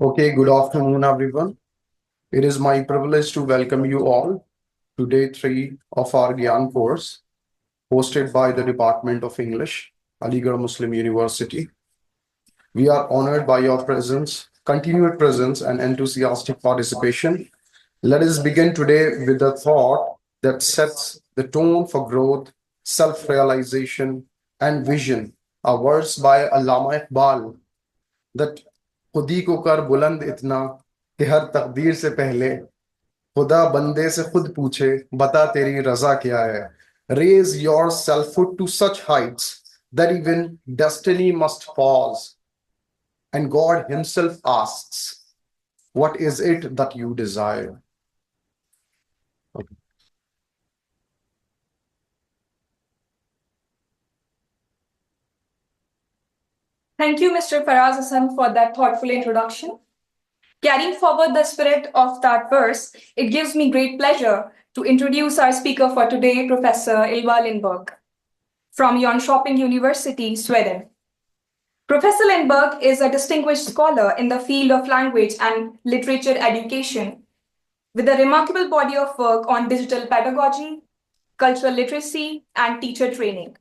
Okay, good afternoon, everyone. It is my privilege to welcome you all to day 3 of our Gyan course, hosted by the Department of English, Aligarh Muslim University. We are honored by your presence, continued presence, and enthusiastic participation. Let us begin today with a thought that sets the tone for growth, self realization, and vision. A verse by Allama Iqbal that खुदी को कर बुलंद इतना कि हर तकदीर से पहले खुदा बंदे से खुद पूछे बता तेरी रजा क्या है. Raise your selfhood to such heights that even destiny must pause, and God Himself asks, what is it that you desire? Okay. Thank you, Mr. Faraz Hassan, for that thoughtful introduction. Carrying forward the spirit of that verse, it gives me great pleasure to introduce our speaker for today, Professor Ylva Lindberg from Jönköping University, Sweden. Professor Lindberg is a distinguished scholar in the field of language and literature education, with a remarkable body of work on digital pedagogy, cultural literacy, and teacher training.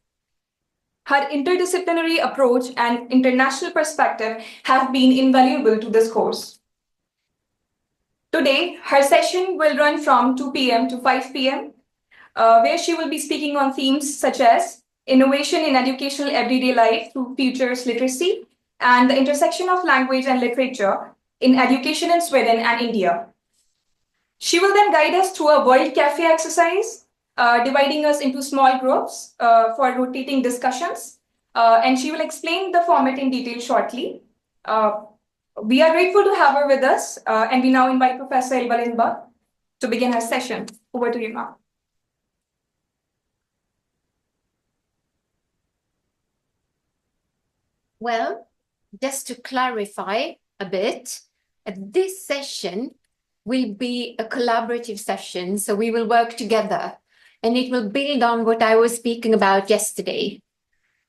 Her interdisciplinary approach and international perspective have been invaluable to this course. Today, her session will run from 2 p.m. to 5 p.m., where she will be speaking on themes such as innovation in educational everyday life through futures literacy and the intersection of language and literature in education in Sweden and India. She will then guide us through a World Cafe exercise, dividing us into small groups for rotating discussions, and she will explain the format in detail shortly. We are grateful to have her with us, and we now invite Professor Ylva Lindberg to begin her session. Over to you now. Well, just to clarify a bit, this session will be a collaborative session, so we will work together, and it will build on what I was speaking about yesterday.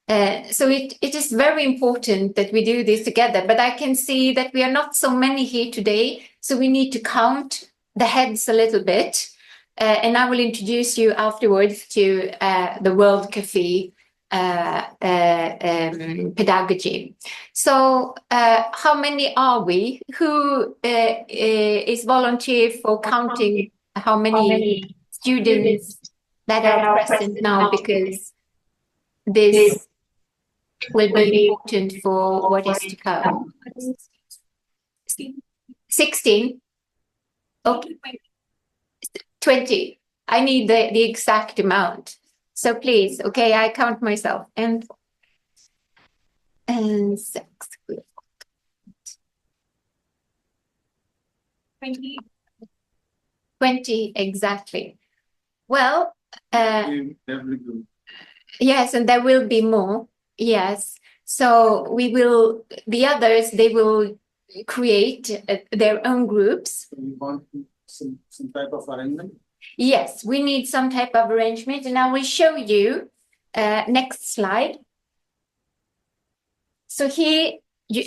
So it is very important that we do this together, but I can see that we are not so many here today, so we need to count the heads a little bit, and I will introduce you afterwards to the World Cafe pedagogy. So how many are we? Who is volunteer for counting how many students that are present now, because this will be important for what is to come. 16? Okay. 20. I need the exact amount. So please, okay, I count myself. And 6. 20, exactly. Well, yes, and there will be more. Yes. So the others, they will create their own groups. So we want some type of arrangement? Yes, we need some type of arrangement, and I will show you next slide. So here,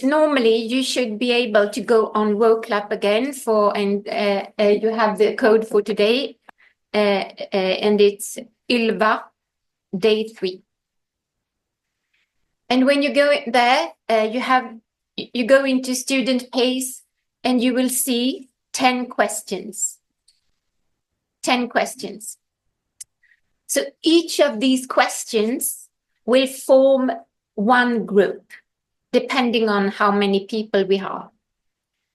normally you should be able to go on WorldClap again and you have the code for today, and it's Ylva day 3. And when you go there, you go into student pace, and you will see 10 questions. 10 questions. So each of these questions will form one group, depending on how many people we are.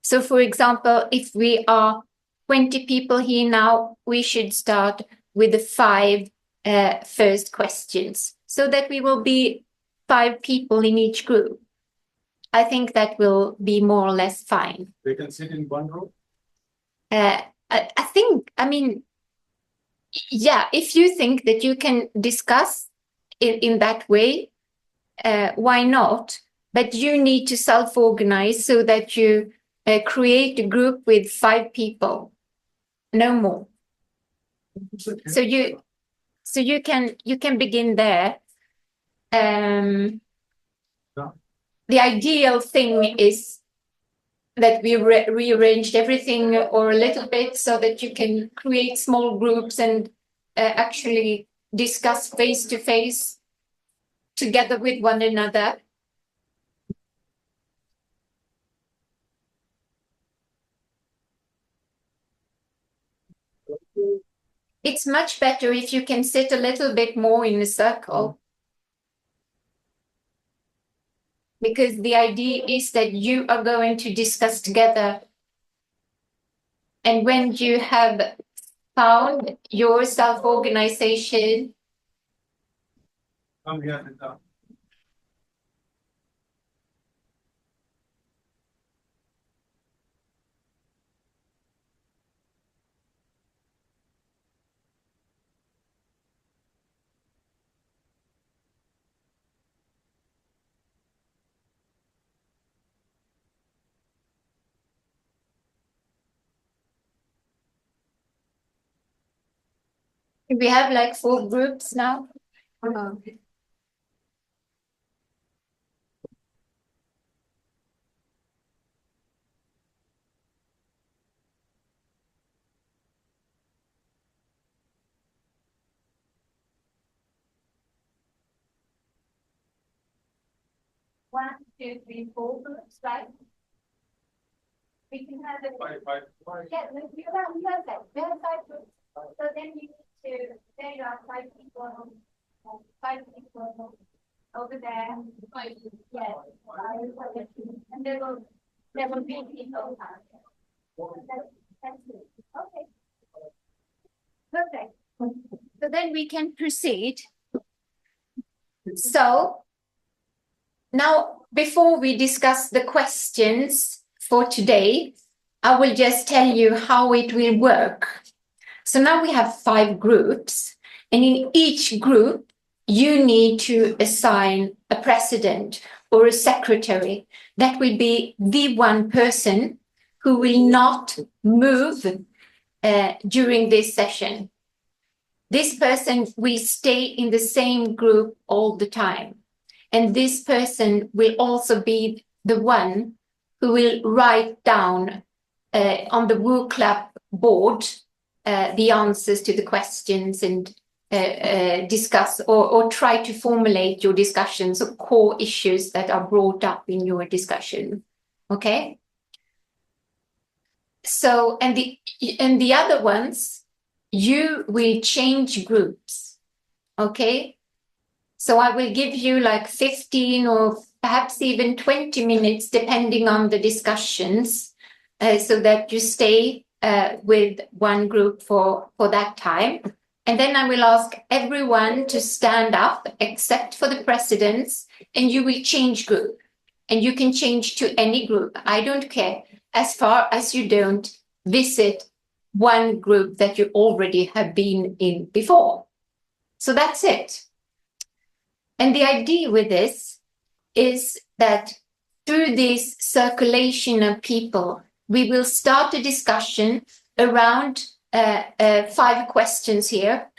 So for example, if we are 20 people here now, we should start with the 5 first questions, so that we will be 5 people in each group. I think that will be more or less fine. They can sit in one row? I think, I mean, yeah, if you think that you can discuss in that way, why not? But you need to self-organize so that you create a group with 5 people, no more. So you can begin there. The ideal thing is that we rearranged everything or a little bit so that you can create small groups and actually discuss face to face together with one another. It's much better if you can sit a little bit more in a circle. Because the idea is that you are going to discuss together. And when you have found your self-organization, Come here, Linda. we have like 4 groups now. One, two, three, 4 groups, right? We can have it. Five. Yeah, we have that. We have 5 groups. So then you need to, there are 5 people, 5 people over there. 5, yes. And there will be people. That's it. Okay. Perfect. So then we can proceed. So now, before we discuss the questions for today, I will just tell you how it will work. So now we have 5 groups, and in each group, you need to assign a president or a secretary. That will be the one person who will not move during this session. This person will stay in the same group all the time. And this person will also be the one who will write down on the Woo Club board the answers to the questions and discuss or try to formulate your discussions or core issues that are brought up in your discussion. Okay? So, and the other ones, you will change groups. Okay? So I will give you like 15 or perhaps even 20 minutes, depending on the discussions, so that you stay with one group for that time. And then I will ask everyone to stand up, except for the presidents, and you will change group. And you can change to any group. I don't care, as far as you don't visit one group that you already have been in before. So that's it. And the idea with this is that through this circulation of people, we will start a discussion around 5 questions here,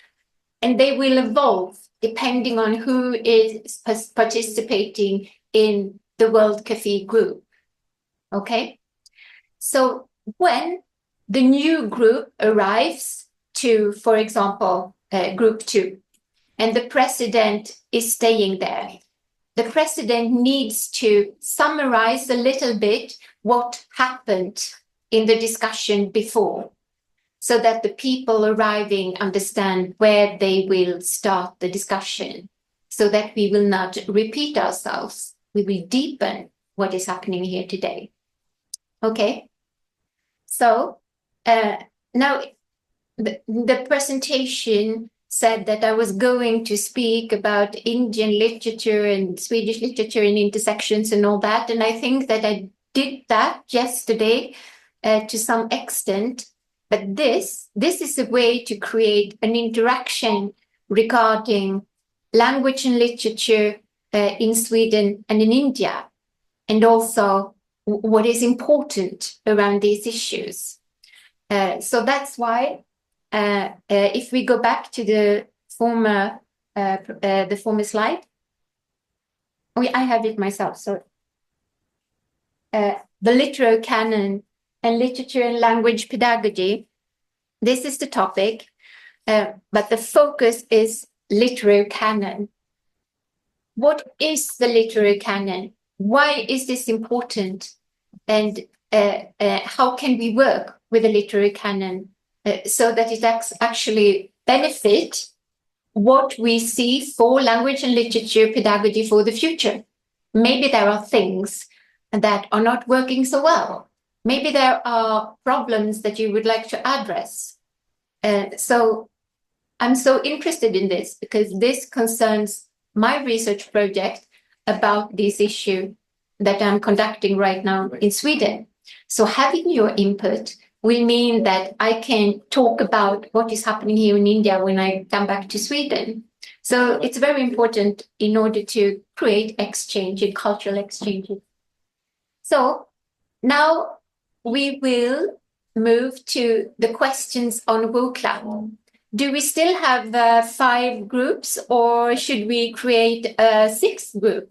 and they will evolve depending on who is participating in the World Cafe group. Okay? So when the new group arrives to, for example, group 2, and the president is staying there, the president needs to summarize a little bit what happened in the discussion before, so that the people arriving understand where they will start the discussion, so that we will not repeat ourselves. We will deepen what is happening here today. Okay? So now the presentation said that I was going to speak about Indian literature and Swedish literature and intersections and all that. And I think that I did that yesterday to some extent. But this is a way to create an interaction regarding language and literature in Sweden and in India, and also what is important around these issues. So that's why if we go back to the former slide, I have it myself. So the literary canon and literature and language pedagogy. This is the topic, but the focus is literary canon. What is the literary canon? Why is this important? And how can we work with the literary canon so that it actually benefit what we see for language and literature pedagogy for the future? Maybe there are things that are not working so well. Maybe there are problems that you would like to address. So I'm so interested in this because this concerns my research project about this issue that I'm conducting right now in Sweden. So having your input will mean that I can talk about what is happening here in India when I come back to Sweden. So it's very important in order to create exchange and cultural exchanges. So now we will move to the questions on WooClap. Do we still have 5 groups or should we create a 6th group?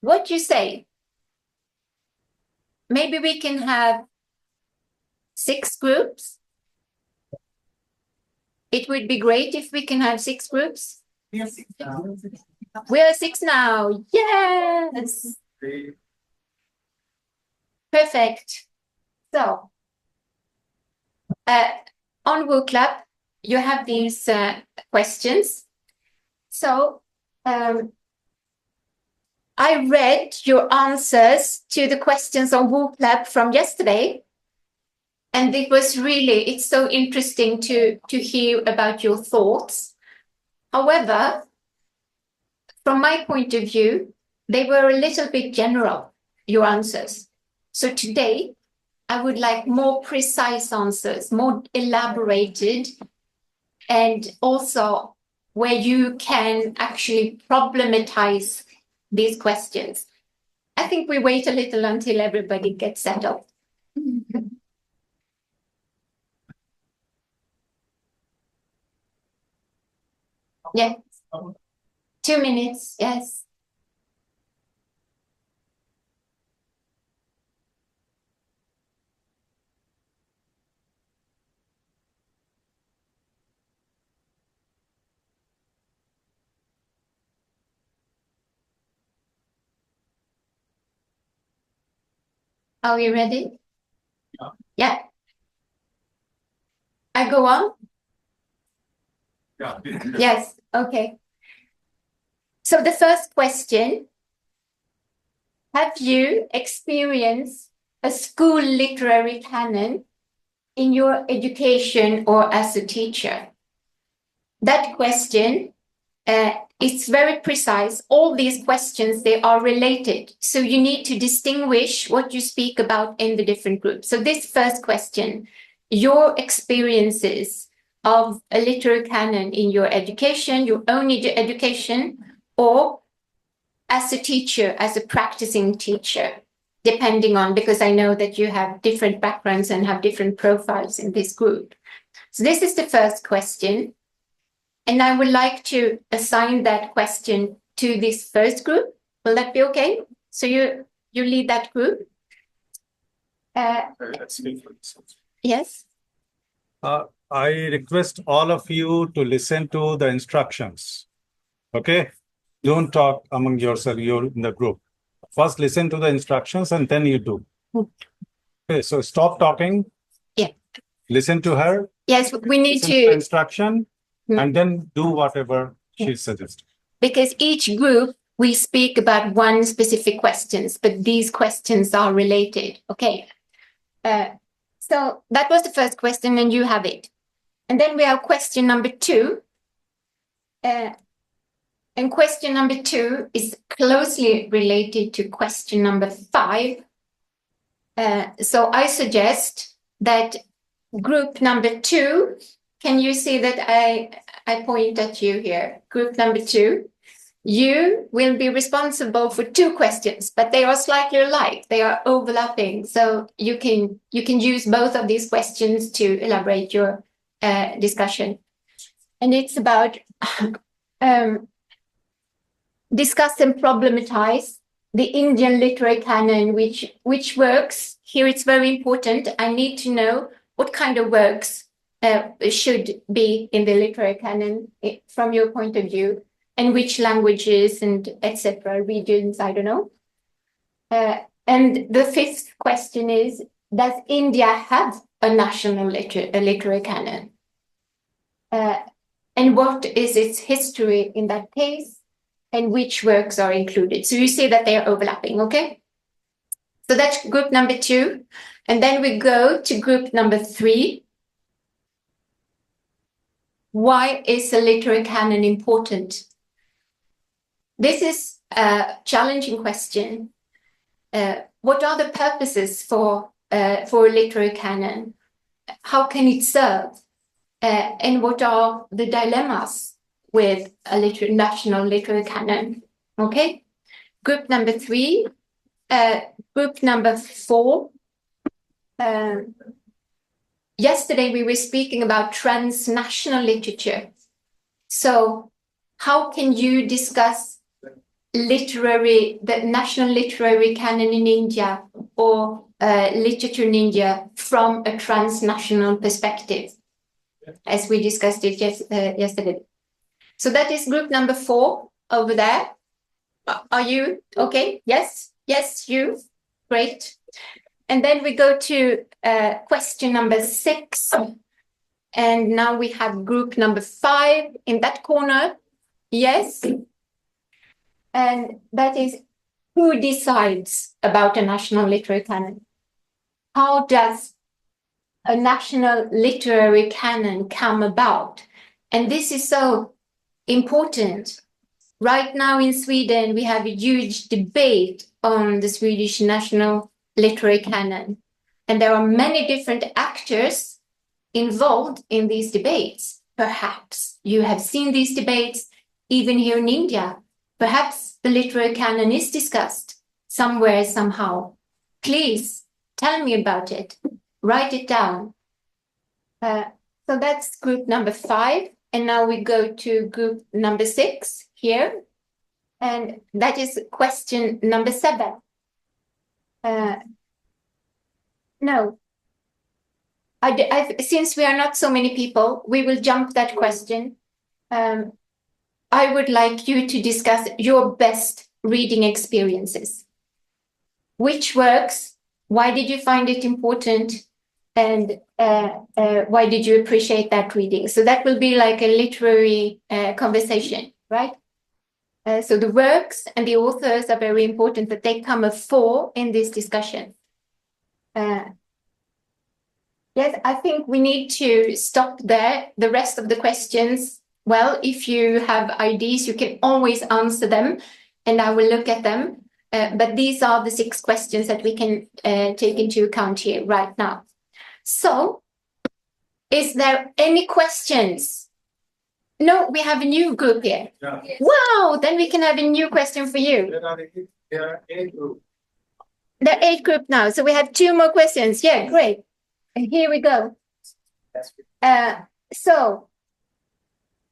What do you say? Maybe we can have 6 groups. It would be great if we can have 6 groups. Yes. We are 6 now. Yes. Perfect. So, on WooClap, you have these questions. So, I read your answers to the questions on WooClap from yesterday. And it was really, it's so interesting to hear about your thoughts. However, from my point of view, they were a little bit general, your answers. So today, I would like more precise answers, more elaborated, and also where you can actually problematize these questions. I think we wait a little until everybody gets settled. Yeah. 2 minutes, yes. Are we ready? Yeah. Yeah. I go on? Yeah. Yes, okay. So the first question, have you experienced a school literary canon in your education or as a teacher? That question is very precise. All these questions, they are related. So you need to distinguish what you speak about in the different groups. So this first question, your experiences of a literary canon in your education, your own education, or as a teacher, as a practicing teacher, depending on, because I know that you have different backgrounds and have different profiles in this group. So this is the first question. And I would like to assign that question to this first group. Will that be okay? So you lead that group? Yes. I request all of you to listen to the instructions. Okay? Don't talk among yourself, you're in the group. First listen to the instructions and then you do. Okay, so stop talking. Yeah. Listen to her. Yes, we need Listen to the to, instruction and then do whatever she suggests. because each group, we speak about one specific questions, but these questions are related. Okay. So that was the first question and you have it. And then we have question number 2. And question number 2 is closely related to question number 5. So I suggest that group number 2, can you see that I point at you here? Group number 2, you will be responsible for 2 questions, but they are slightly alike. They are overlapping. So you can use both of these questions to elaborate your discussion. And it's about discuss and problematize the Indian literary canon, which works, here it's very important. I need to know what kind of works should be in the literary canon from your point of view, and which languages and etc. regions, I don't know. And the fifth question is, does India have a national literary canon? And what is its history in that case? And which works are included? So you see that they are overlapping, okay? So that's group number 2. And then we go to group number 3. Why is a literary canon important? This is a challenging question. What are the purposes for a literary canon? How can it serve? And what are the dilemmas with a national literary canon? Okay. Group number 3. Group number 4. Yesterday we were speaking about transnational literature. So how can you discuss the national literary canon in India or literature in India from a transnational perspective, as we discussed it yesterday? So that is group number 4 over there. Are you okay? Yes, yes, you. Great. And then we go to question number 6. And now we have group number 5 in that corner. Yes. And that is, who decides about a national literary canon? How does a national literary canon come about? And this is so important. Right now in Sweden, we have a huge debate on the Swedish national literary canon. And there are many different actors involved in these debates. Perhaps you have seen these debates even here in India. Perhaps the literary canon is discussed somewhere, somehow. Please tell me about it. Write it down. So that's group number 5. And now we go to group number 6 here. And that is question number 7. No. Since we are not so many people, we will jump that question. I would like you to discuss your best reading experiences. Which works? Why did you find it important? And why did you appreciate that reading? So that will be like a literary conversation, right? So the works and the authors are very important, that they come afore in this discussion. Yes, I think we need to stop there. The rest of the questions, well, if you have ideas, you can always answer them and I will look at them. But these are the 6 questions that we can take into account here right now. So, is there any questions? No, we have a new group here. Yeah. Wow, then we can have a new question for you. There are 8 groups. There are 8 groups now, so we have 2 more questions. Yeah, great. And here we go. So,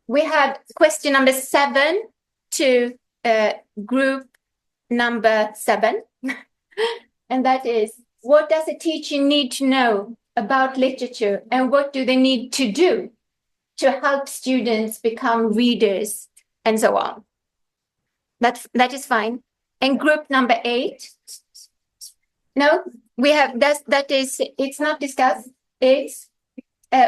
we had question number 7 to group number 7. And that is, what does a teacher need to know about literature and what do they need to do to help students become readers and so on? That is fine. And group number 8. No, we have that is, it's not discussed. It's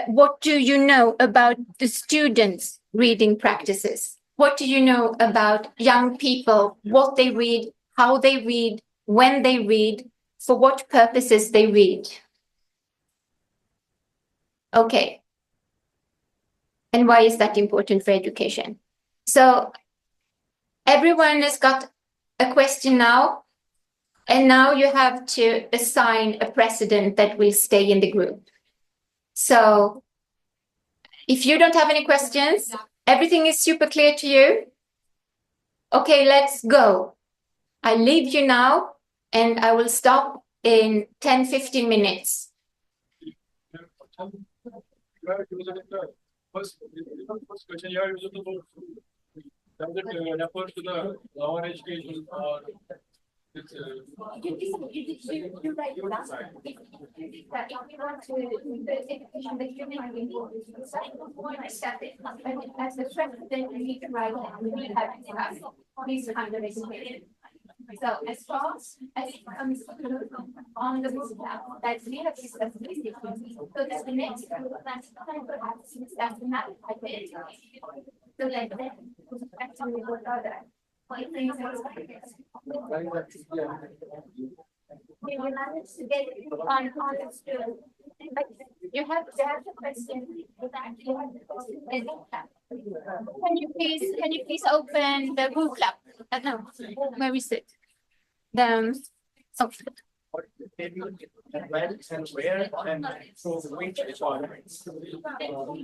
what do you know about the students' reading practices? What do you know about young people, what they read, how they read, when they read, for what purposes they read? Okay. And why is that important for education? So everyone has got a question now, and now you have to assign a president that will stay in the group. So if you don't have any questions, everything is super clear to you. Okay, let's go. I leave you now and I will stop in 10-15 minutes. First question, you are using the word. Does it refer to the lower education or You write that. If we want to, the education that you're making, accept it as the president, you need to write it. We have to have these kind of education. So as far as it comes on the book that we have discussed this, so that the next that's perhaps that's the matter identity. So like that, actually what are that? What things we will manage to get on to but you have to have a question can you please open the Google app? No, where is it? The oh. And when and where and so which is on. So I will take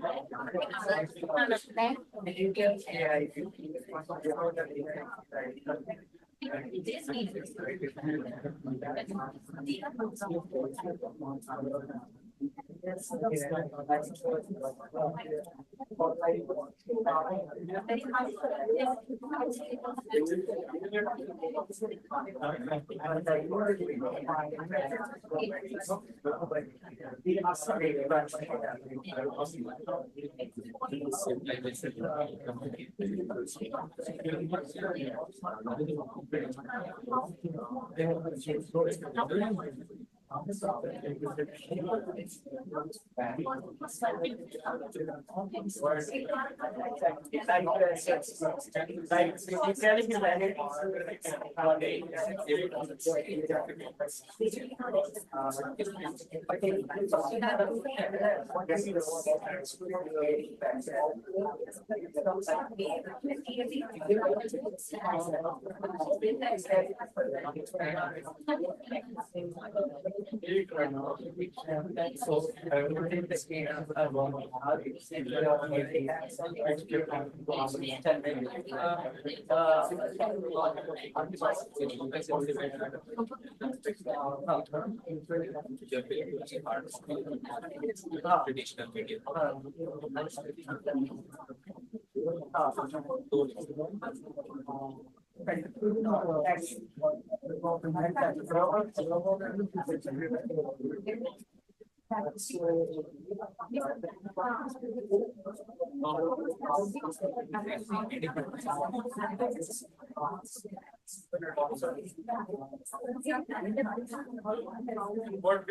the screen traditional media. What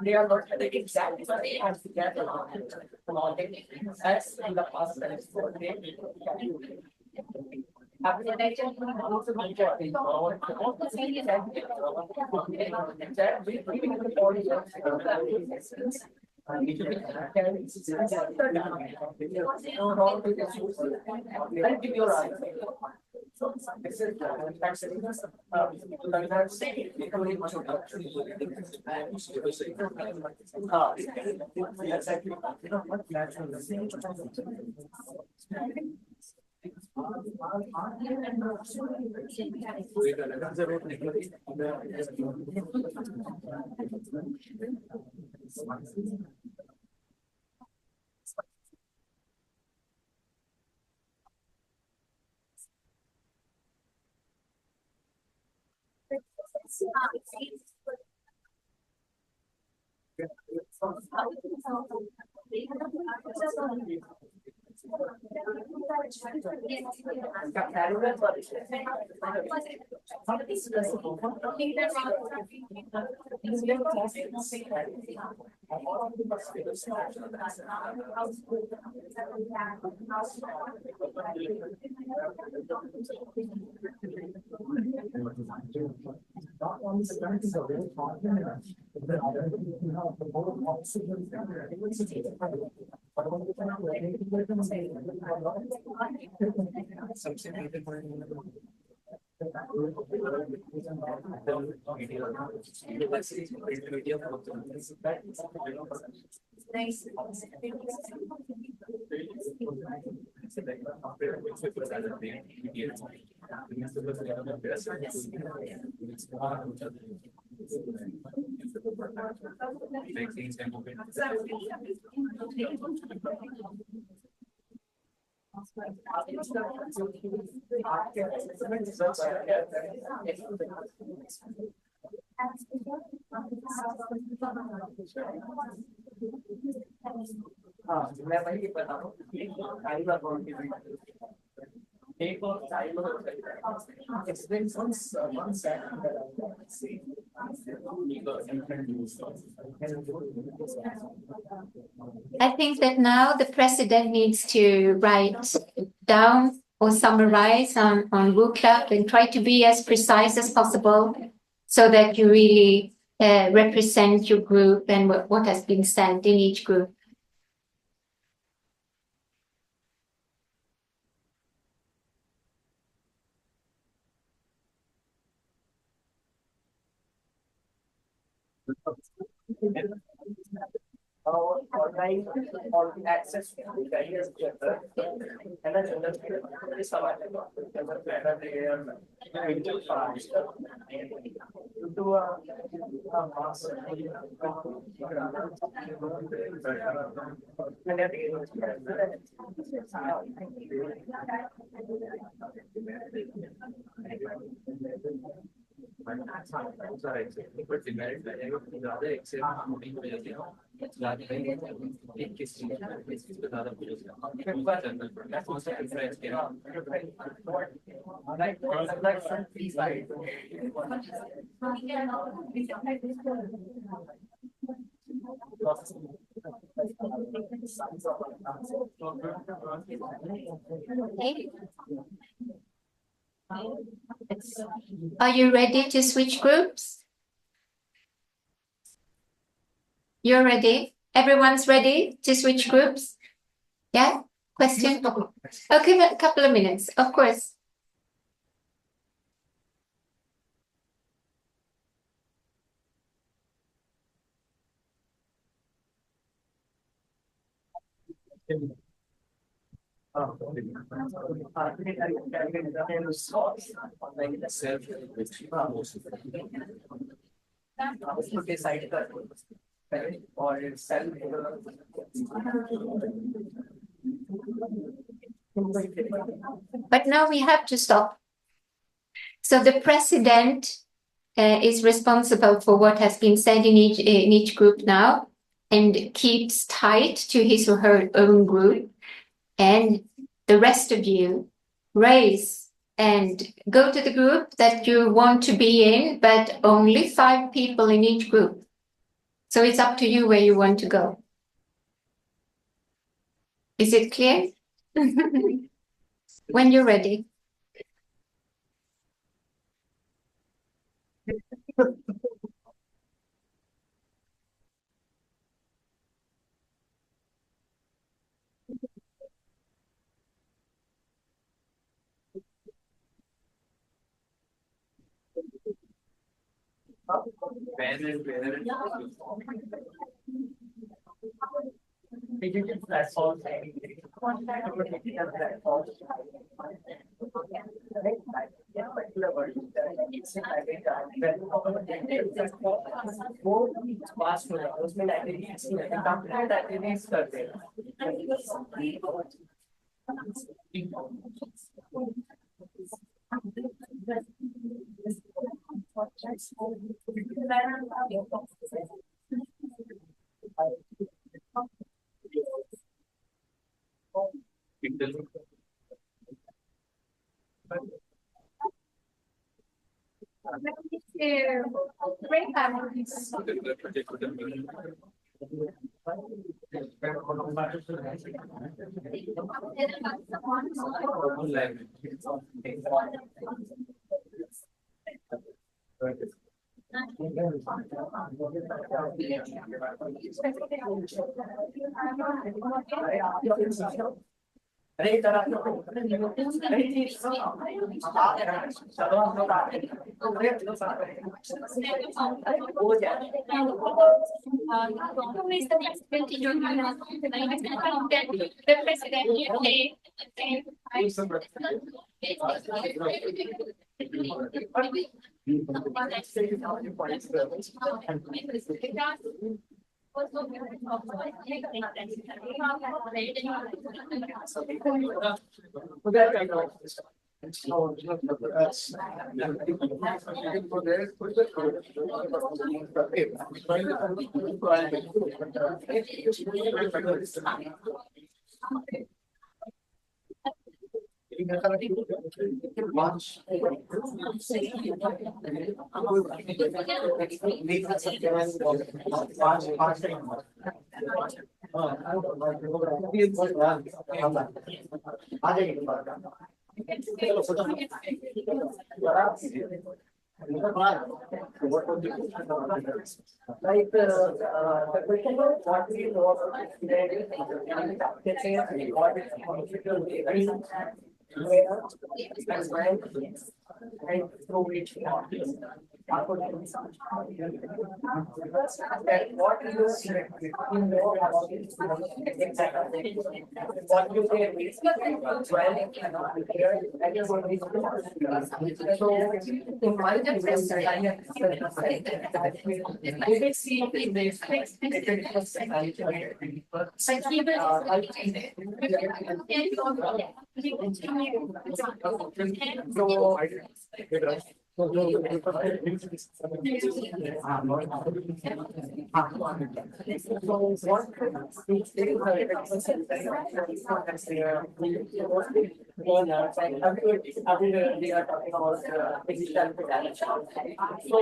They are not exactly as together as in the past. मैं वही बता रहा हूँ एक और explains one side I think that now the president needs to write down or summarize on booklet and try to be as precise as possible so that you really represent your group and what has been said in each group. Online or access to the guidance center and a general Okay. Are you ready to switch groups? You're ready? Everyone's ready to switch groups? Yeah? Question? Okay, a couple of minutes, of course. But now we have to stop. So the president is responsible for what has been said in each group now and keeps tight to his or her own group. And the rest of you raise and go to the group that you want to be in, but only 5 people in each group. So it's up to you where you want to go. Is it clear? When you're ready. Like the question was what we know about today, what is where and when and through which and what is you know about it, what you say is well here and you're going to so in my experience I have we did see this we are talking about digital potential. So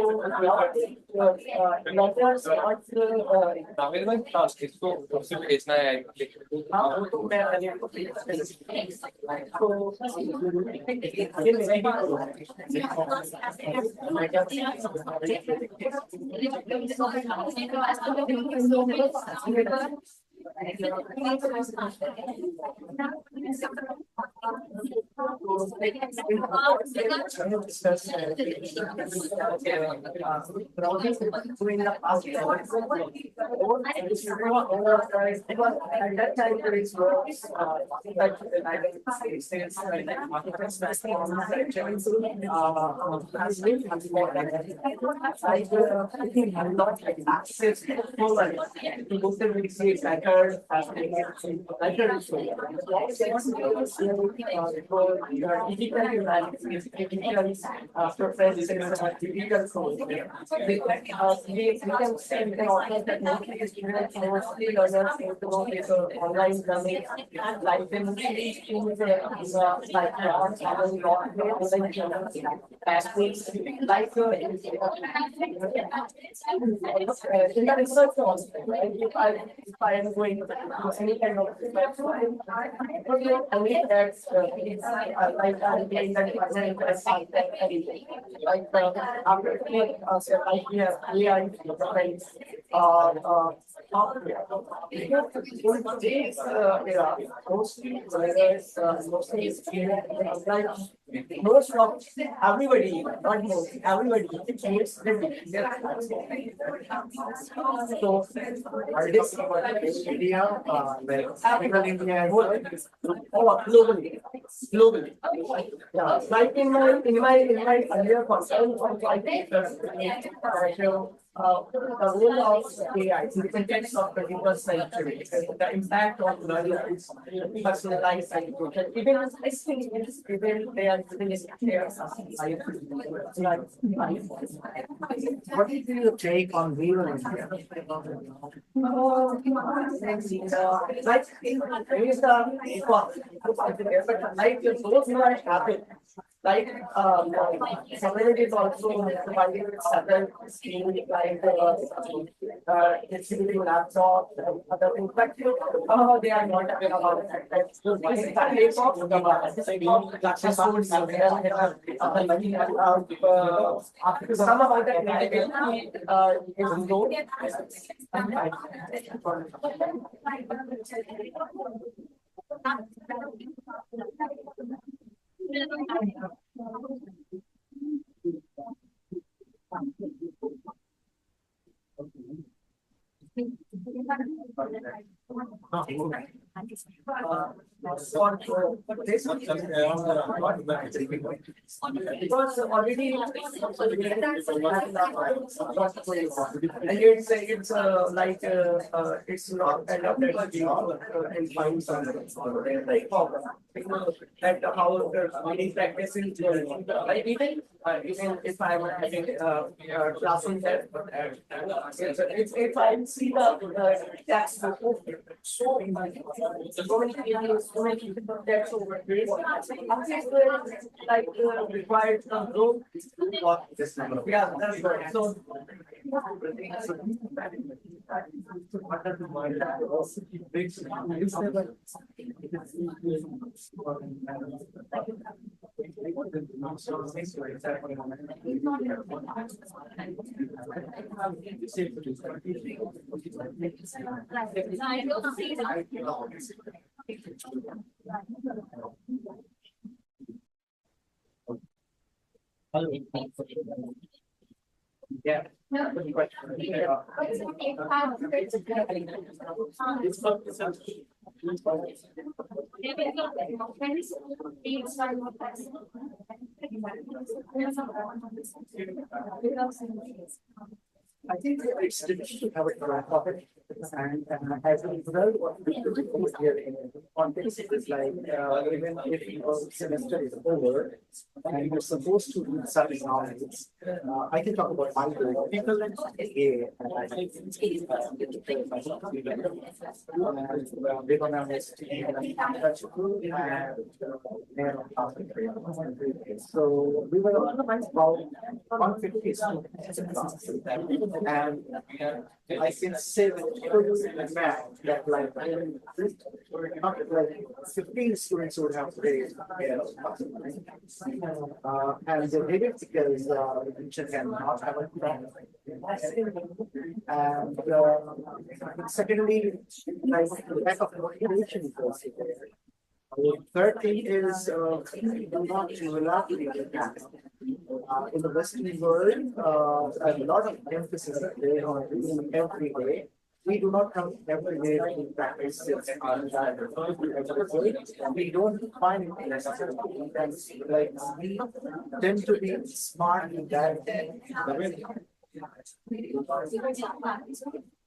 online learning, like in the research also, if I am going to any kind of only that like I'm doing that like after like we have AI friends these mostly like most of everybody, not most, everybody needs so this video globally. Yeah, like in my earlier conference on the role of AI in the context of 21st century, the impact of learners, personalized education, even I think even they are What is your take on real India? like there is the like those who are happy. Like somebody is also providing certain skills like distributing laptop and other things, but they are not aware about that. That's the some about that is known. Because already and it's like it's not kind of and find something like that how the reading practice is like even if I'm having classroom there, if I see the textbook, so many videos, so many texts over there, like required some group. Yeah, that's right. So yeah. I think it's difficult to have a track of it, and as a result, what we do here in context is like even if your semester is over and you're supposed to do some exams, I can talk about my goal. People like we're gonna so we were organized about 150 students in class. And I can say with math that like not like 15 students would have raised and they did it because the teacher cannot have a plan. And secondly, like the lack of motivation goes there. Third thing is not reliably in the Western world, a lot of emphasis is there on reading every day. We do not have every day in practice. We don't find it necessary. Like we tend to be smart in that.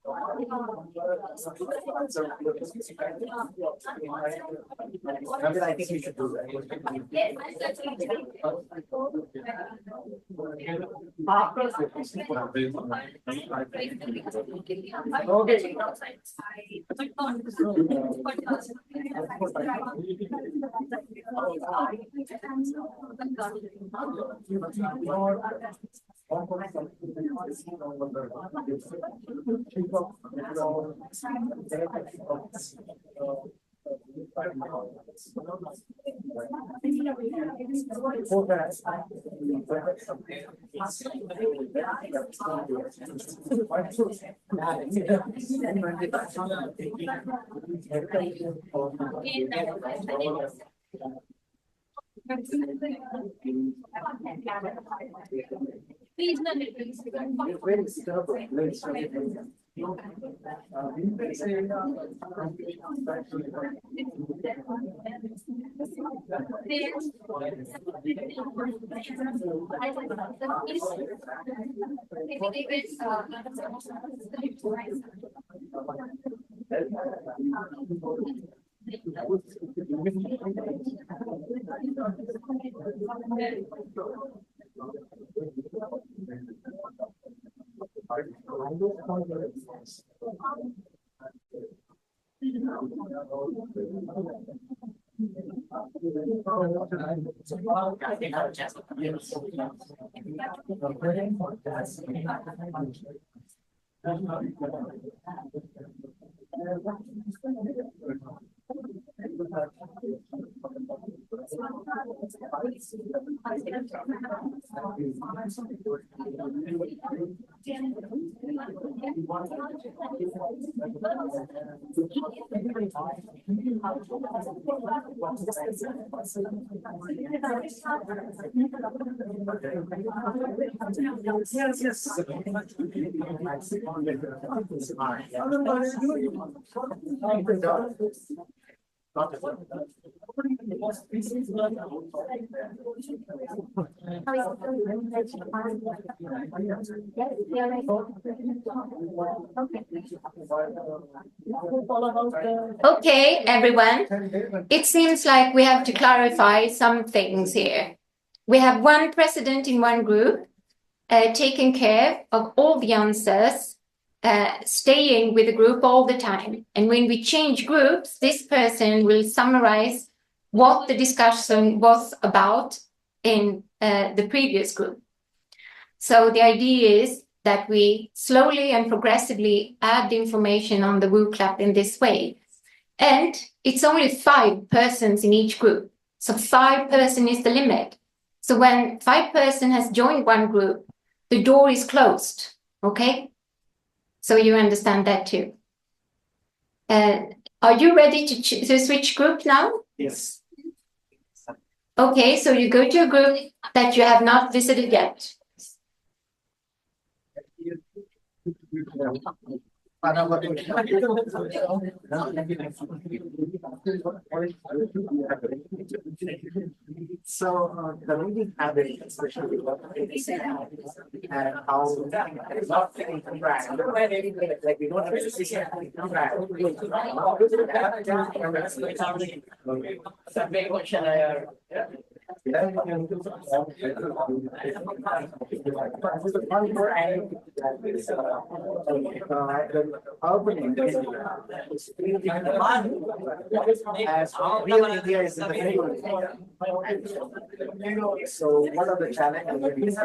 I think we should do that. Okay, everyone. It seems like we have to clarify some things here. We have one president in one group taking care of all the answers, staying with the group all the time. And when we change groups, this person will summarize what the discussion was about in the previous group. So the idea is that we slowly and progressively add information on the WooClap in this way. And it's only 5 persons in each group. So 5 persons is the limit. So when 5 persons has joined one group, the door is closed, okay? So you understand that too. Are you ready to switch group now? Yes. Okay, so you go to a group that you have not visited yet. So the reading habit, especially and how not taking for granted. Like we don't have to see anything for as real India is in the middle. So what are the challenges?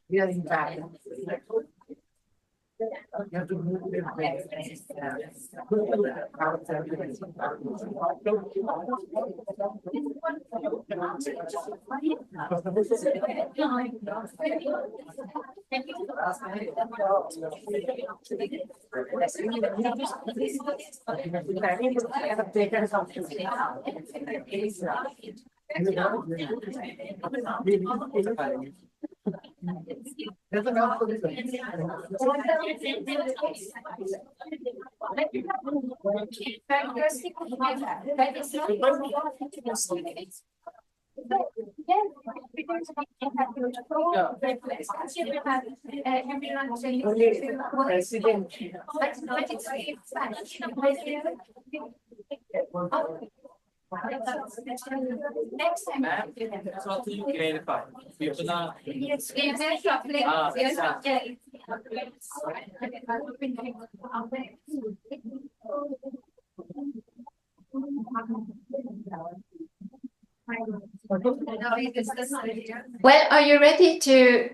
We are in back. You have to move it back. Next time. That's what you clarify. You're gonna. Yes, we are shuffling. Ah, We are yes, shuffling. Well, are you ready to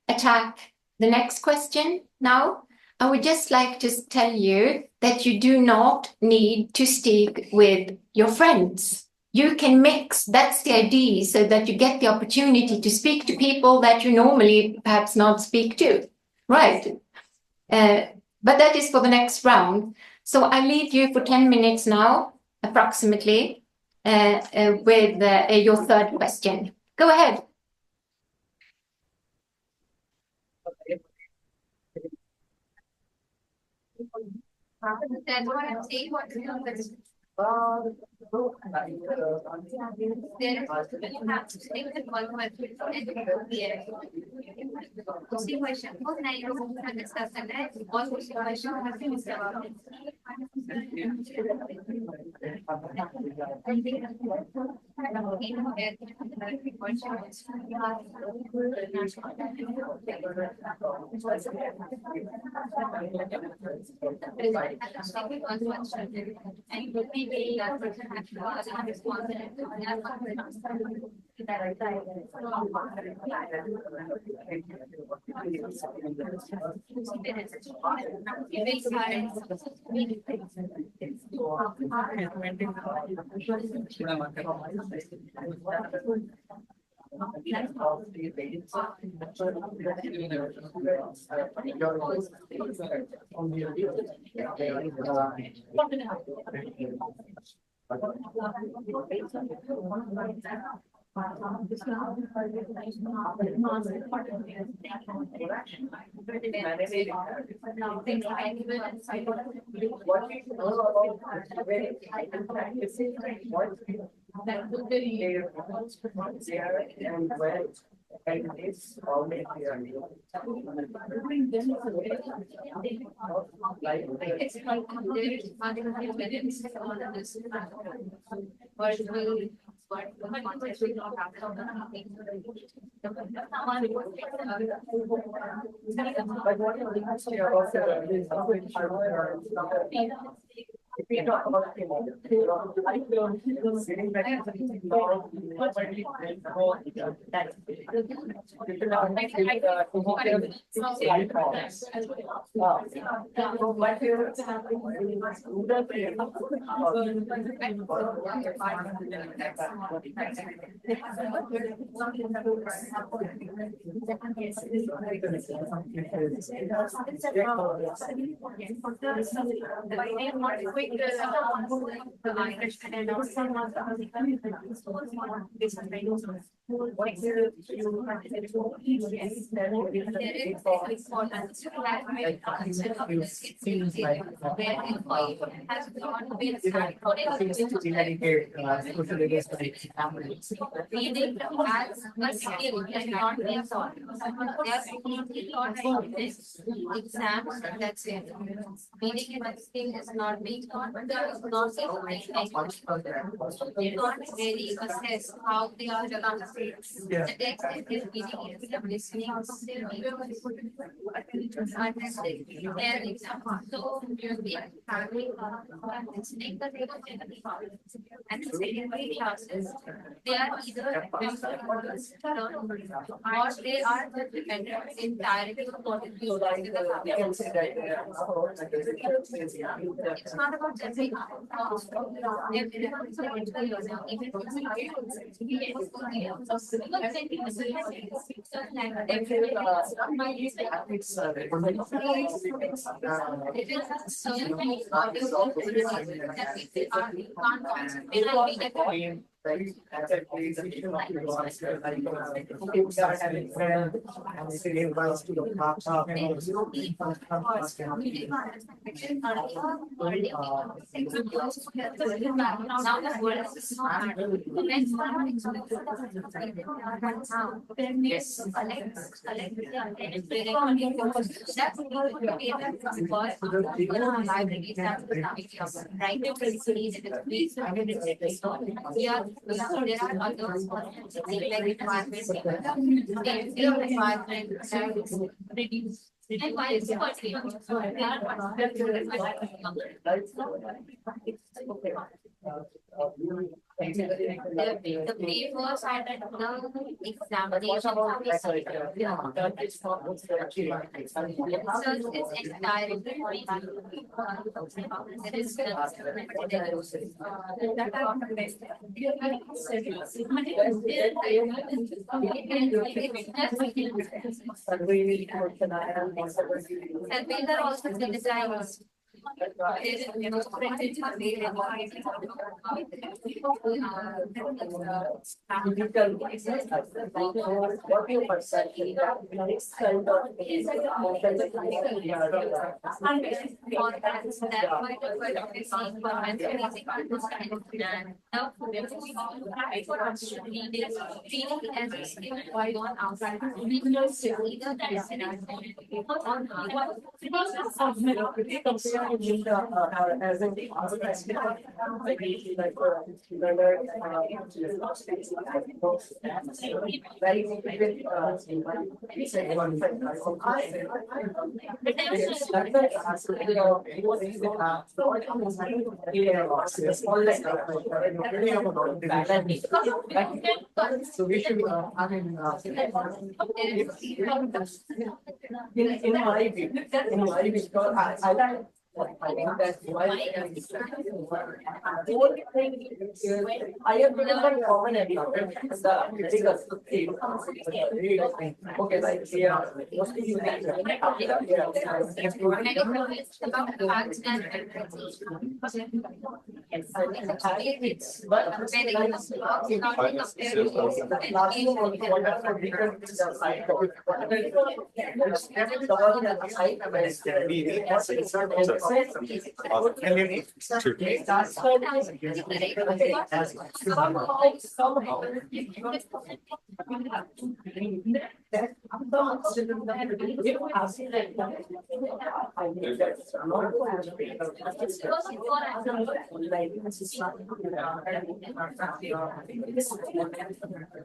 attack the next question now? I would just like to tell you that you do not need to stick with your friends. You can mix, that's the idea, so that you get the opportunity to speak to people that you normally perhaps not speak to. Right. But that is for the next round. So I leave you for 10 minutes now, approximately, with your third question. Go ahead. If we talk about Reading as a skill and not be a sort. They are completely taught exams, that's it. Reading as a skill is not being taught, but there is not a they not really assess how they are understood. The text is reading it, listening, understanding their example. So you'll be having listening the and the secondary classes, they are either or they are dependent entirely on what is used in the it's not about every right? As a presentation of your answer, like, if we are having friend and we say advice to the partner, The papers and the examination search is entirely surveys are also criticized. What your perception? As in the so we should, I mean, in my view, because I like. I think that's why I have never common okay, like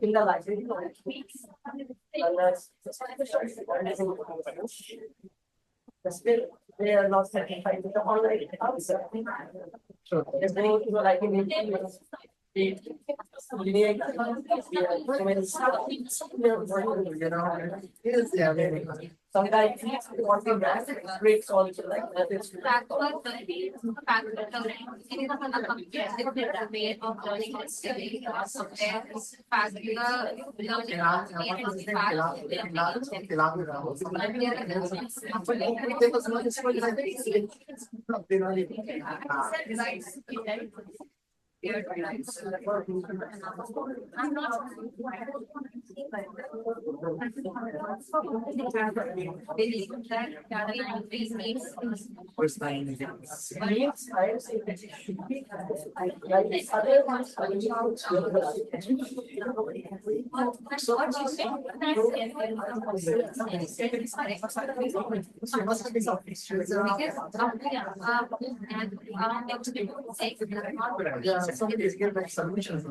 in the library, still they are not satisfied with the online answer. So there's no like in sometimes what we breaks also like that is somebody is getting submissions.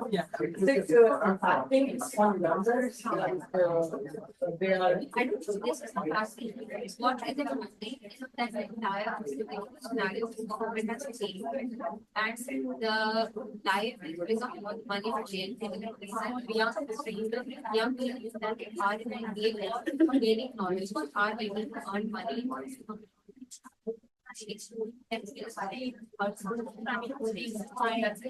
Yeah, online. I think some numbers, they are. I don't think this is not asking. What I think is that the entire scenario of government has changed. And the life is becoming money for jail. Young people that are in the gaining knowledge are able to earn money. That has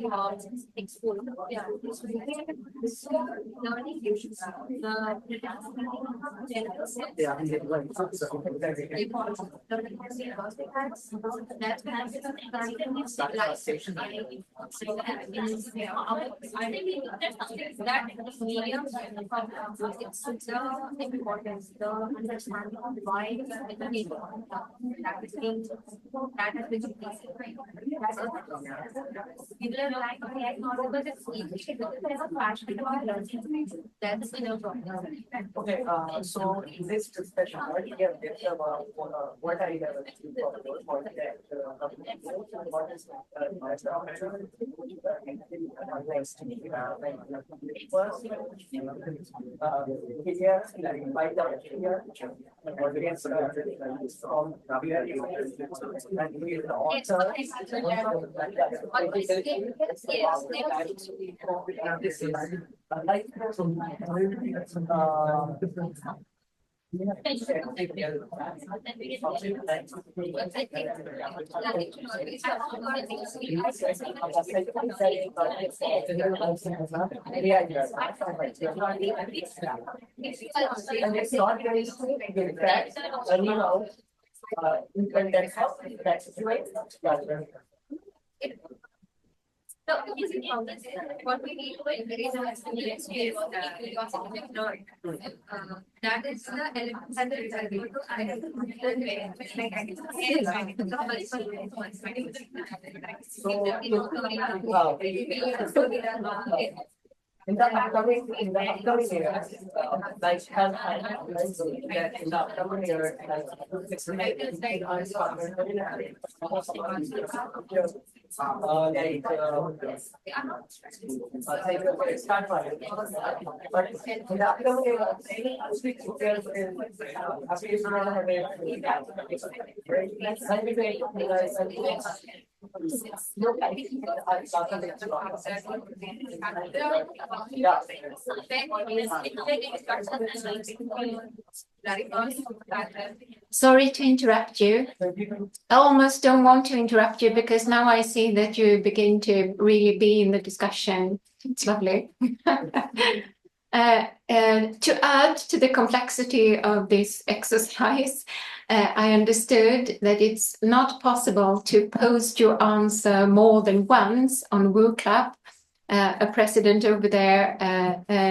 been that's no problem. Okay, so in this discussion, what we have discussed about what I have achieved for that, what is first, here, by the here, audience from and we the author. This is like and it's not very in fact, in context of that situation. So, what we need to encourage our students is curiosity of learn. That is the element that is in the upcoming year, like health that in the upcoming year, Sorry to interrupt you. I almost don't want to interrupt you because now I see that you begin to really be in the discussion. It's lovely. To add to the complexity of this exercise, I understood that it's not possible to post your answer more than once on WooClap. A president over there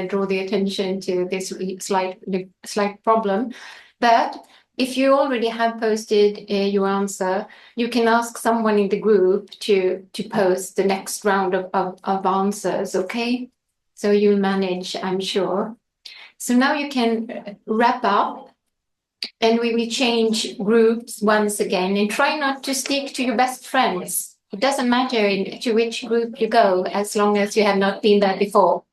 draw the attention to this slight problem. But if you already have posted your answer, you can ask someone in the group to post the next round of answers, okay? So you'll manage, I'm sure. So now you can wrap up and we will change groups once again and try not to stick to your best friends. It doesn't matter to which group you go as long as you have not been there before.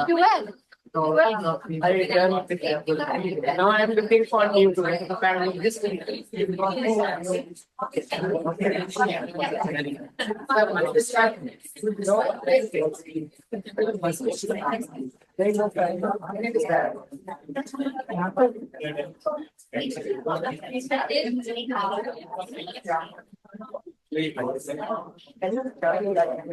You well. Now I'm looking for new family. This Can you tell me that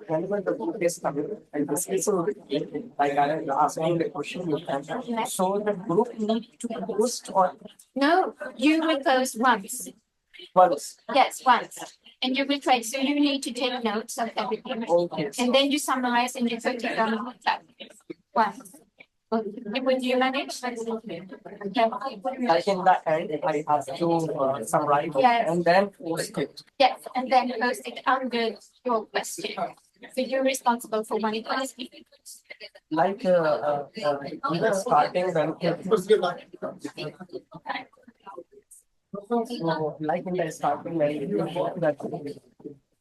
whenever the book is coming and this is like I am asking the question you can so the group need to post or No, you will post once. once. Yes, once. And you will try. So you need to take notes of everything. Okay. And then you summarize and you put it on the WhatsApp. Once. Would you manage? Like in the end, I have to summarize Yes. and then post it. Yes, and then post it under your question. So you're responsible for one question. Like in the starting when so, like in the starting when you that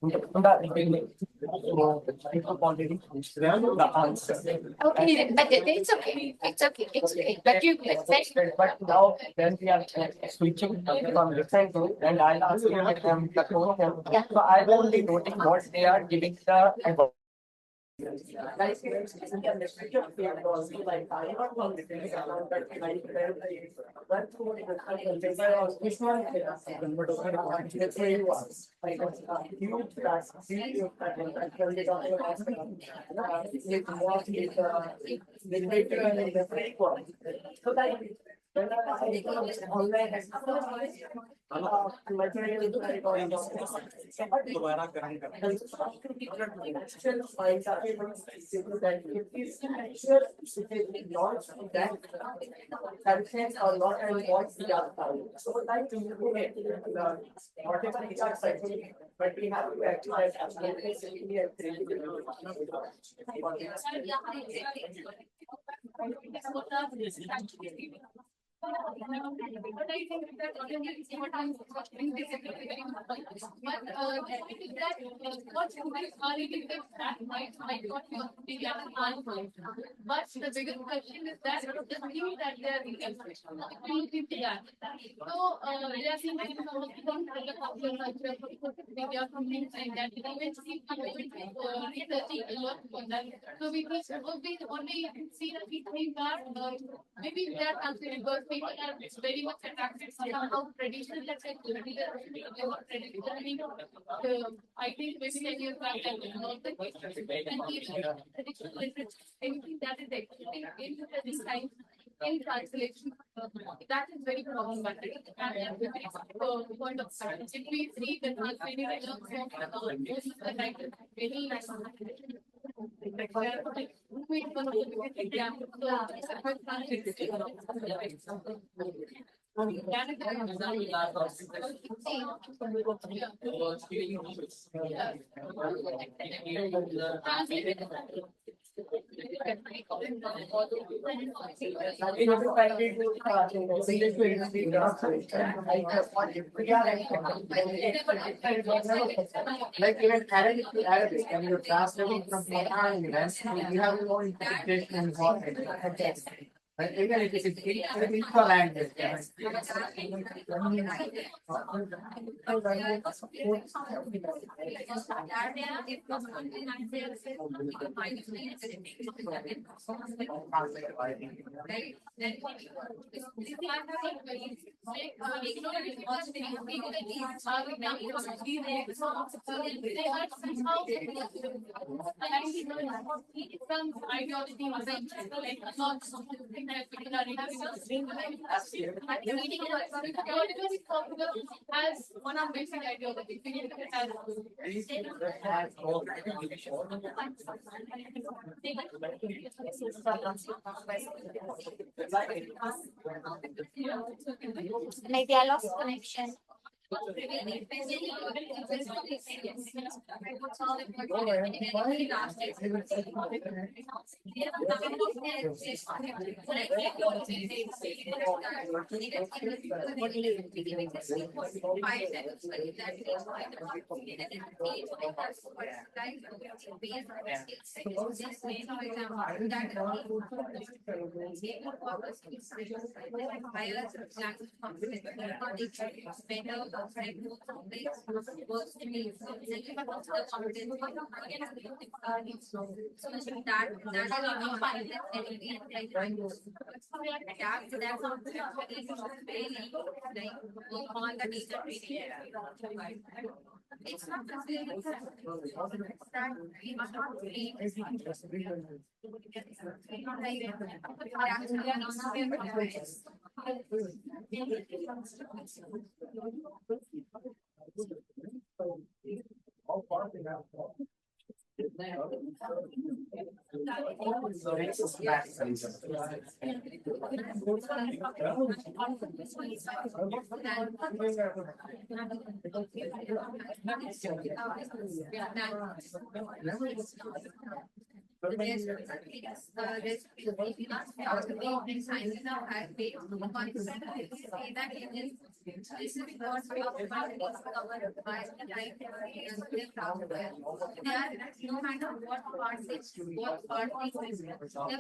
in the beginning, so I have already the answer. Okay, but it's okay. It's okay. It's okay. But you But now then we are switching from different group and I'll ask them the question. Yeah. So I will be noting what they are giving the but we have to actually But I think that what I'm watching is that what you guys are eating that might not be an answer. But the bigger question is that the thing that they are eating, so they are seeing that some of them have a couple of they are coming and that even see researching a lot on that. So we only see that we think that maybe they are considered because people are very much attracted to somehow traditional, let's say, traditional. I mean, I think maybe 10 years back, I was not the traditional literature, anything that is existing in this time in translation, that is very problematic. And the point of science, if we see the translating most of the time, very nice. Like even Arabic to Arabic, and you're translating from Quran, you have your own interpretation and what. Right? Even if it is equal language. As one of basic ideology, Maybe I lost connection. It's not no matter what part it's what part it's not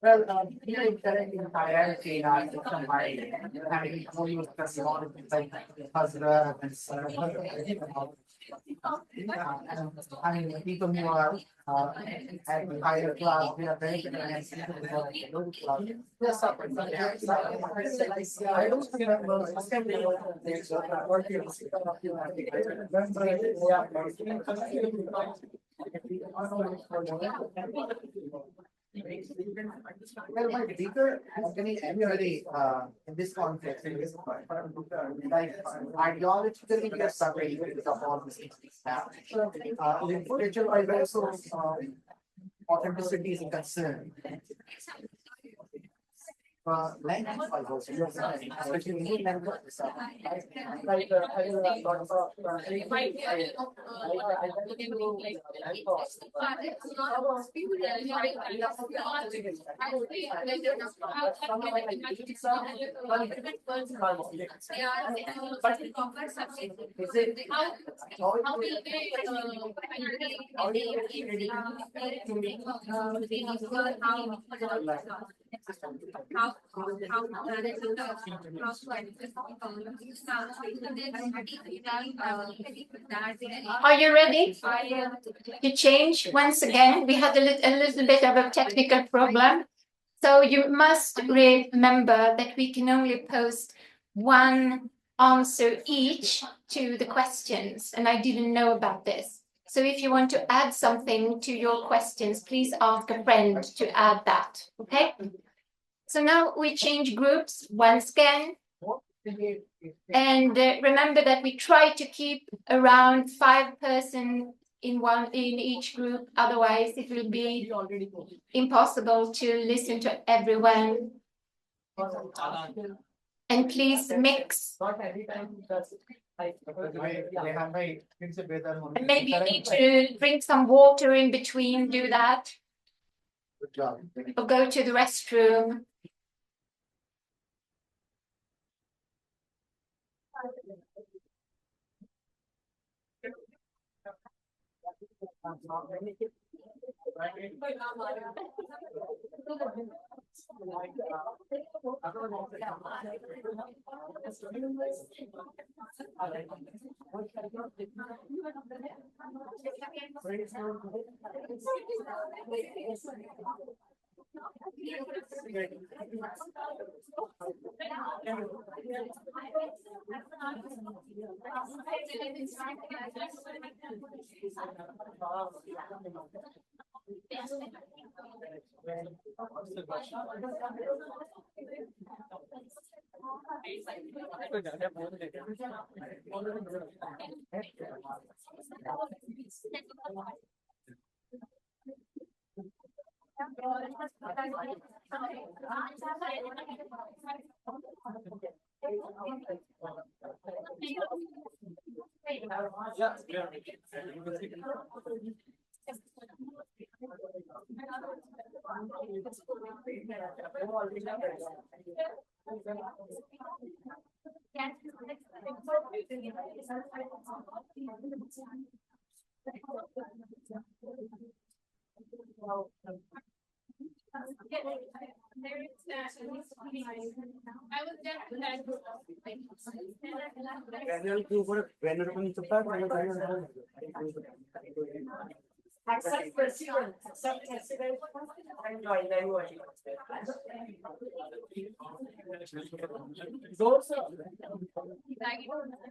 Well, here in current entirety in our system by having more use technology like Hazra and I mean, people who are at higher class, they are very different and low class. Yes, I don't well, my speaker everybody in this context, in this like ideologically we are separated of all these things. Literature is also authenticity is a concern. Language also, especially new language. Like I will talk about Are you ready to change once again? We had a little bit of a technical problem. So you must remember that we can only post one answer each to the questions. And I didn't know about this. So if you want to add something to your questions, please ask a friend to add that, okay? So now we change groups once again. And remember that we try to keep around 5 persons in each group. Otherwise, it will be impossible to listen to everyone. And please mix. And maybe you need to drink some water in between, do that. Good job. Or go to the restroom.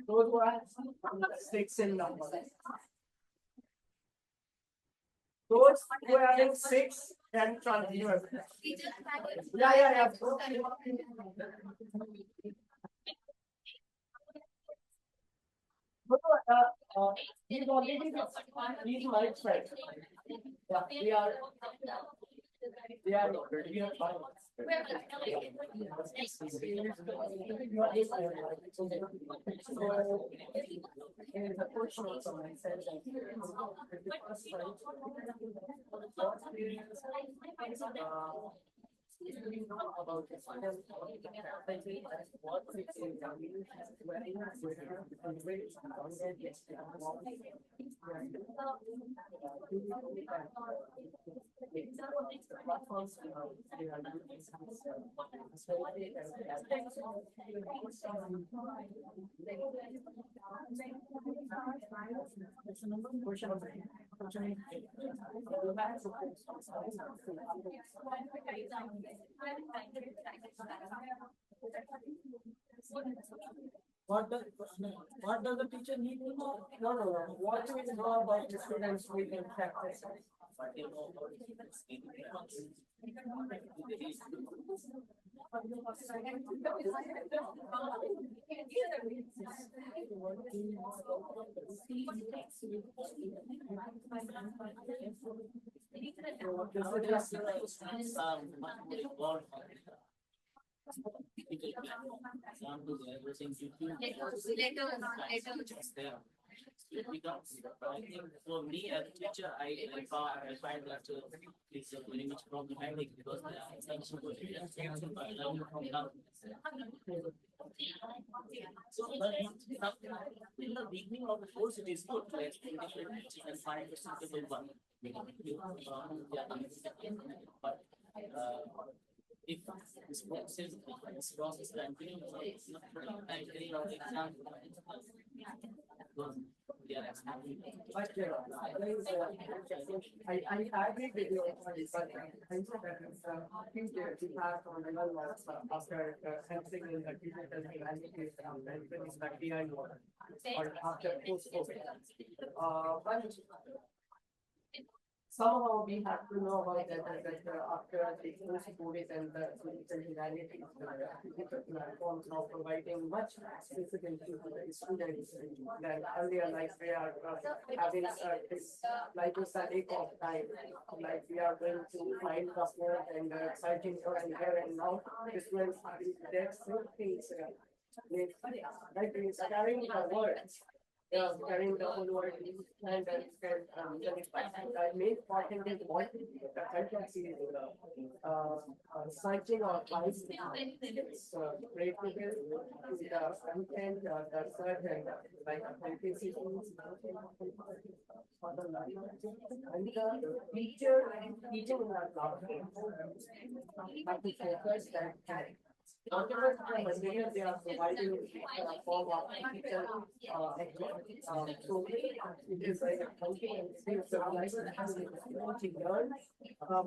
Those who are 6 in number. Those who are having 6 can continue. Yeah. These already these lights, right? Yeah, they are already fine. What does the teacher need to know? No. What do we know about the students we can practice? For me as a teacher, I find that it's very much problematic because in the beginning of the course, it is good to explain and find a suitable one. But if this process continues, it's not getting out exam. because they are expanding. But I agree with you, but I think that I think the impact on the level after something in the digital humanities and things like AI or after post-COVID. But somehow we have to know about that after the post-COVID and the digital humanities, digital platforms now providing much accessibility to the students than earlier, like we are having this like a study of time, like we are going to find the word and searching for and here and now the students are their same things. Like it's carrying the words. Carrying the whole world and the main important is what the content is searching or finding it's relatable to the content, the search and like authenticity and the teacher teaching in our classroom have to focus that whatever the material they are providing form of teacher so it is like a continuous to learn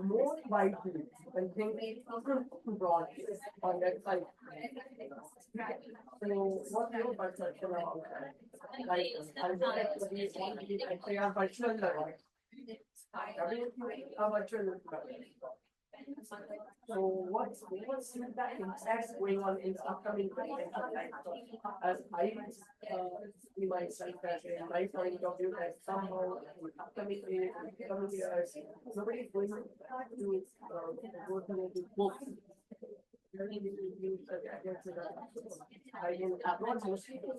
more widely and think broadly on that side. So what's your perception about that? Like ultimately they are virtual learning. Everything are virtual learning. So what's the impacts going on in the upcoming as I see myself as in my point of view that somehow in upcoming years nobody is going to go to the books. I mean, abroad most people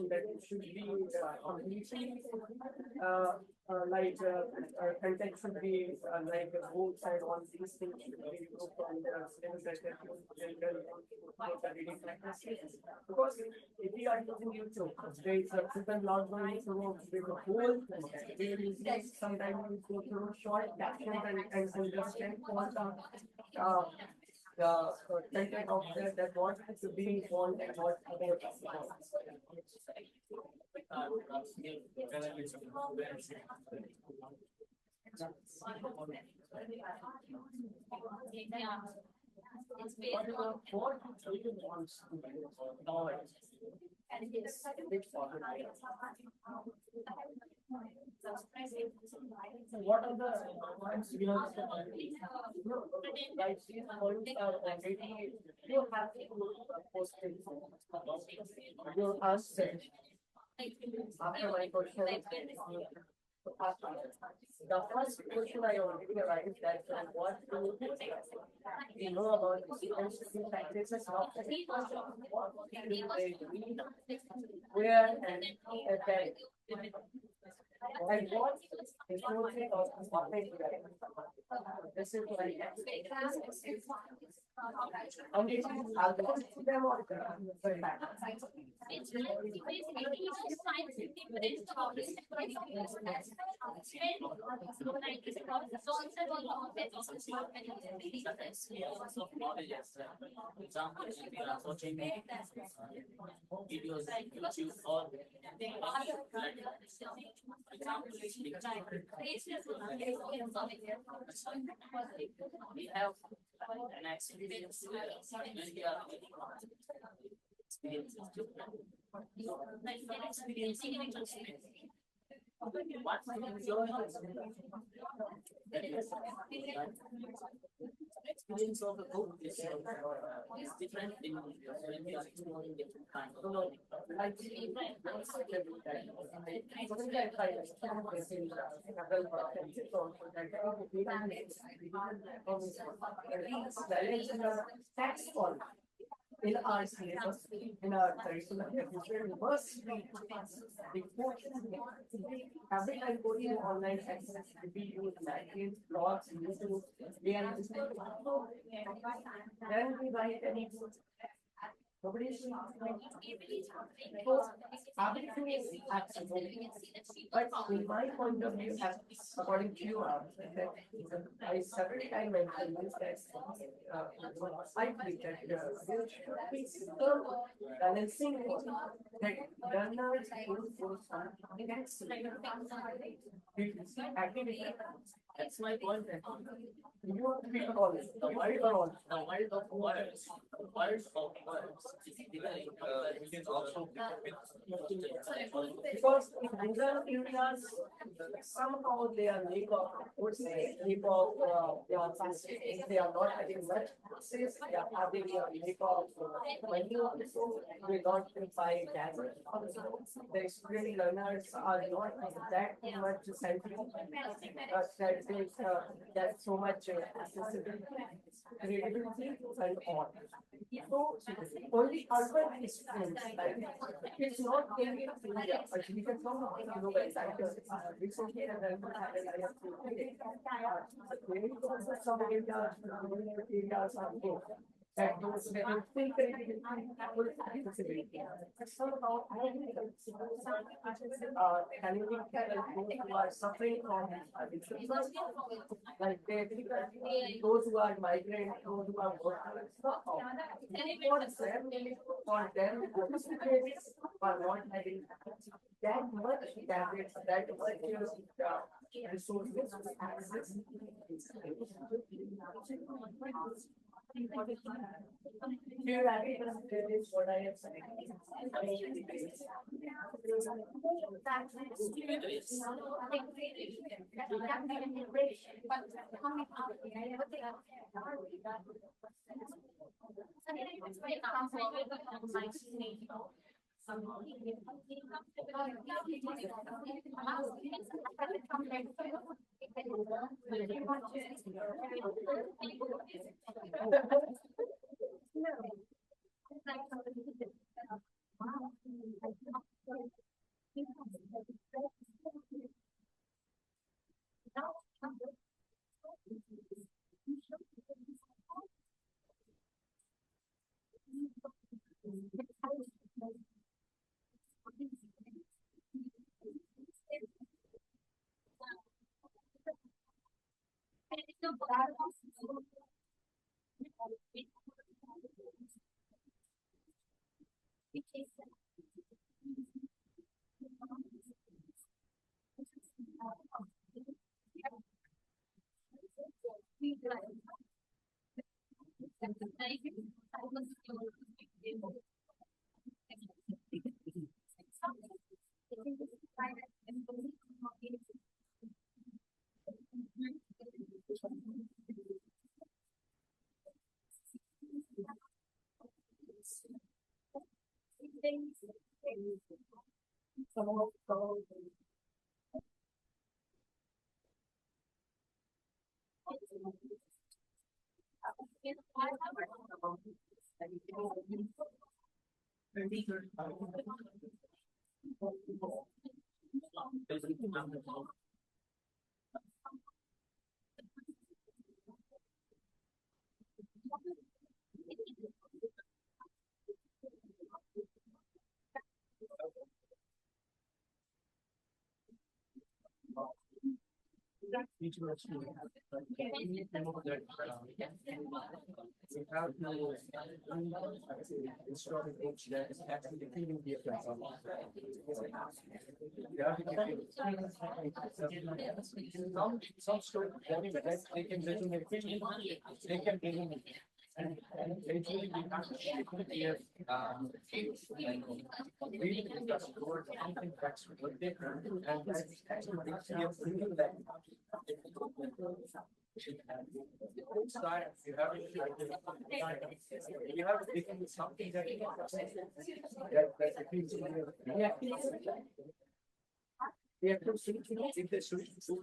that it should be completely content should be like both side on these things should be grouped on the because if we are using YouTube, there is a people not going through the whole thing. Sometimes we go through short captions and understand what the content of that what to be on and what other It's based on what children wants to know it. So what are the points you have like these points are already you have to post it. You ask after my question. The first question I already arrived at what do you know about the student practices of what do they read, where and attend. And what is the of what they this is like I'll go to them or Example, if you are watching videos, YouTube or we have an experience when we are experience of the book is different in when we are exploring different kinds of learning. in our syllabus, in our curriculum, we must read the books. Every time going to online access, we use magazines, blogs, YouTube, then we write any book. Nobody is so Absolutely. But in my point of view, according to you, that I several times mentioned this that I believe that there should be some balancing that learners will activity. That's my point. You have to be all the world are all. The world of words, the words of words. We can also Because in rural areas, somehow they are lack of, would say, lack of, they are not having much access, they are having a lack of money also, they don't buy gadgets also. The student learners are not that much central, that they, that so much accessibility, creativity and all. So only urban students, like, it's not only in India, but we can talk about global factors. Recently, I have some areas are good. That those that are still creativity will accessibility. Somehow, challenging those who are suffering from like those who are migrant, those who are workers, for them, opportunities are not having that much tablets, that much resources to access. Here, I is what I have said. Some students, they can and eventually we can't hear reading the word something that's different and that's actually that you have to become something that we have to see if the solution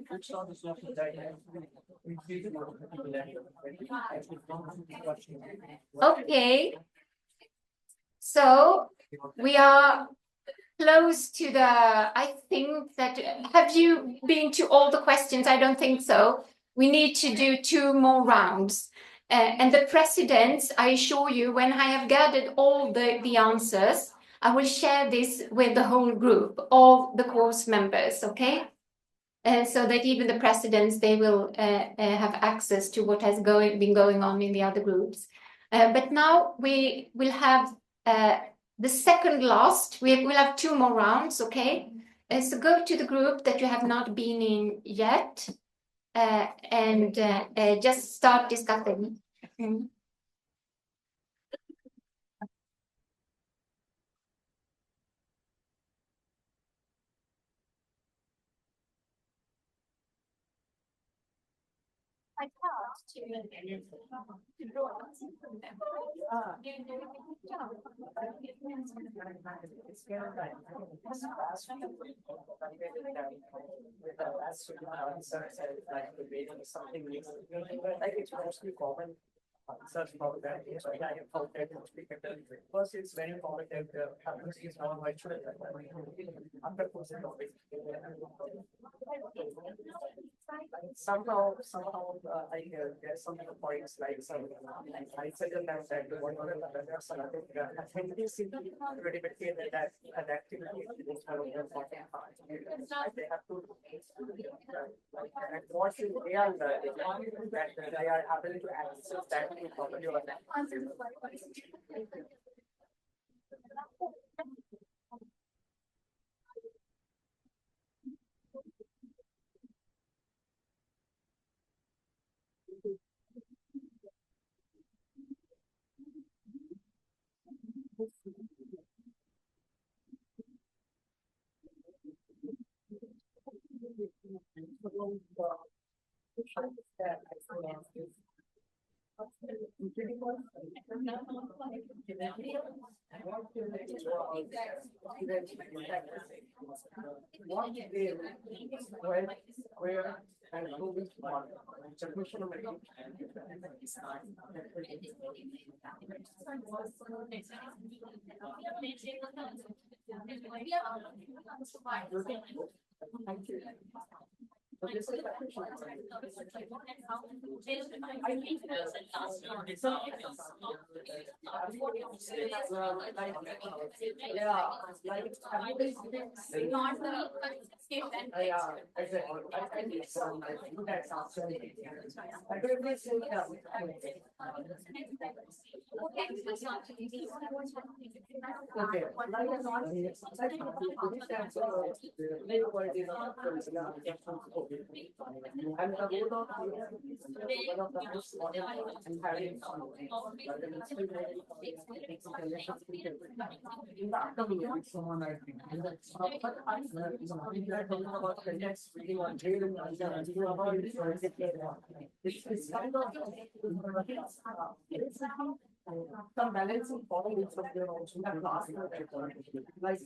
which are the solutions that Okay. So we are close to the, I think that, have you been to all the questions? I don't think so. We need to do 2 more rounds. And the presidents, I assure you, when I have gathered all the answers, I will share this with the whole group, all the course members, okay? So that even the presidents, they will have access to what has been going on in the other groups. But now we will have the second last. We'll have 2 more rounds, okay? So go to the group that you have not been in yet, and just start discussing. Like it's mostly common search about that. So I have found that mostly first it's very common that happens is now virtual after posting topic. Somehow I hear there's some points like some I certain times that one or another I think it is simply very clear that activity is kind of important part. They have to and what is they are that they are able to access that property or that. Where and who is one? It's a question of thank you. So this is and the role of one of the most modern and having in the upcoming weeks, someone I think. But I'm talking about the next reading on jail and it's kind of some balancing points of their own class like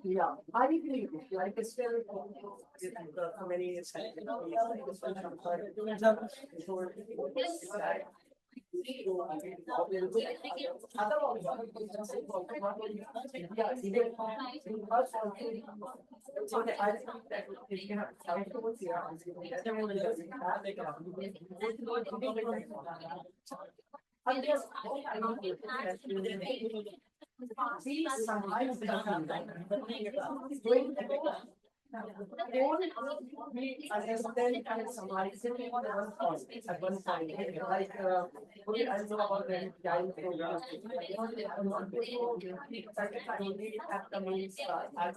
yeah, I agree. Like it's still many I guess then and some like sitting on one point at one point like I know about the guidance program. At the main start. I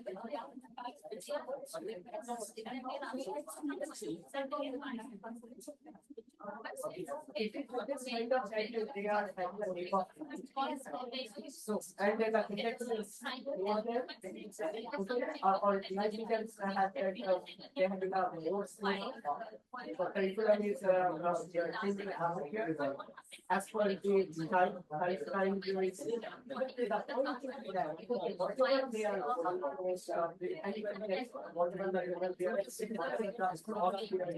think So, and then the contexts or like you can have that they have become more for curriculum is as per the time duration. The point is that whatever they are whatever the level they the classroom they are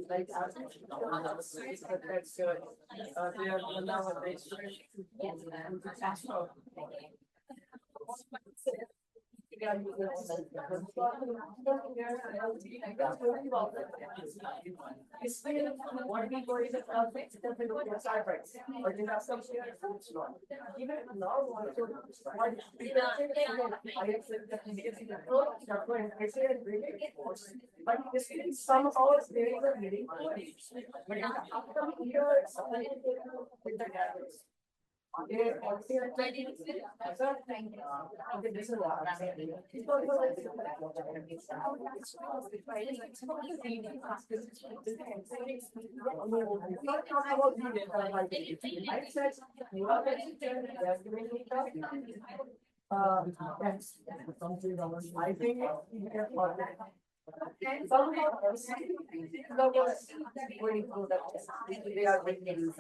like that's they are nowadays what we go is but in some even now also what I accept that but somehow there is a meaning but in the upcoming years with the gathers I think somehow going through that they are bringing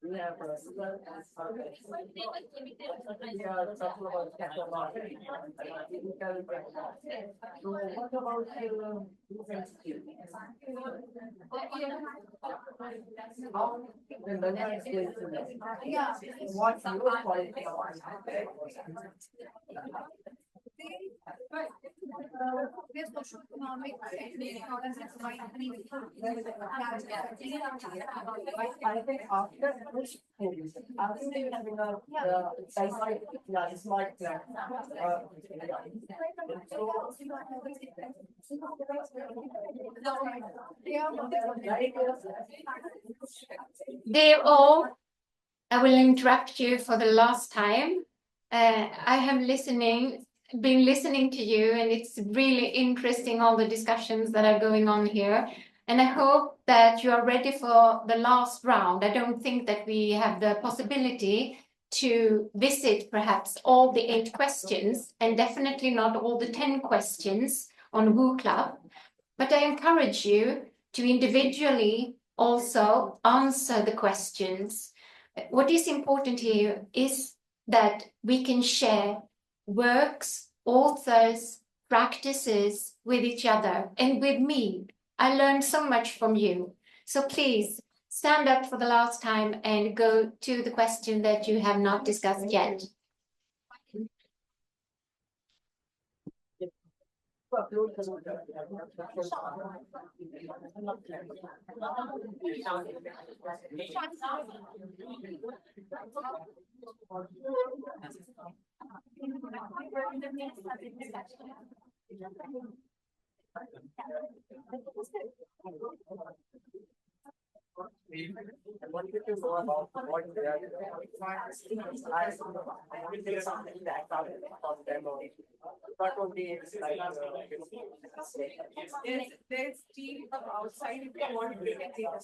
We have a couple of so what about movement skills? How the learner is going to learn? What's your quality of There's socioeconomic I think after this phase, after having a smart plan, Dear all, I will interrupt you for the last time. I have been listening to you, and it's really interesting, all the discussions that are going on here. And I hope that you are ready for the last round. I don't think that we have the possibility to visit perhaps all the 8 questions, and definitely not all the 10 questions on Woo Club. But I encourage you to individually also answer the questions. What is important here is that we can share works, authors, practices with each other and with me. I learned so much from you. So please stand up for the last time and go to the question that you have not discussed yet. I wanted to know about what they are doing. I will do something that from demo. Not only like There's team from outside if you want to take a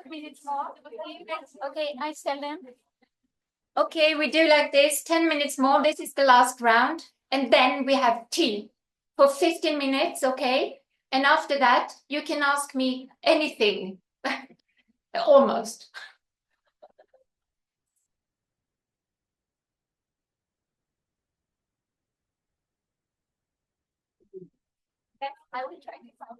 10 minutes more. Okay, I tell them. Okay, we do like this, 10 minutes more. This is the last round. And then we have tea for 15 minutes, okay? And after that, you can ask me anything. Almost. I will try this out.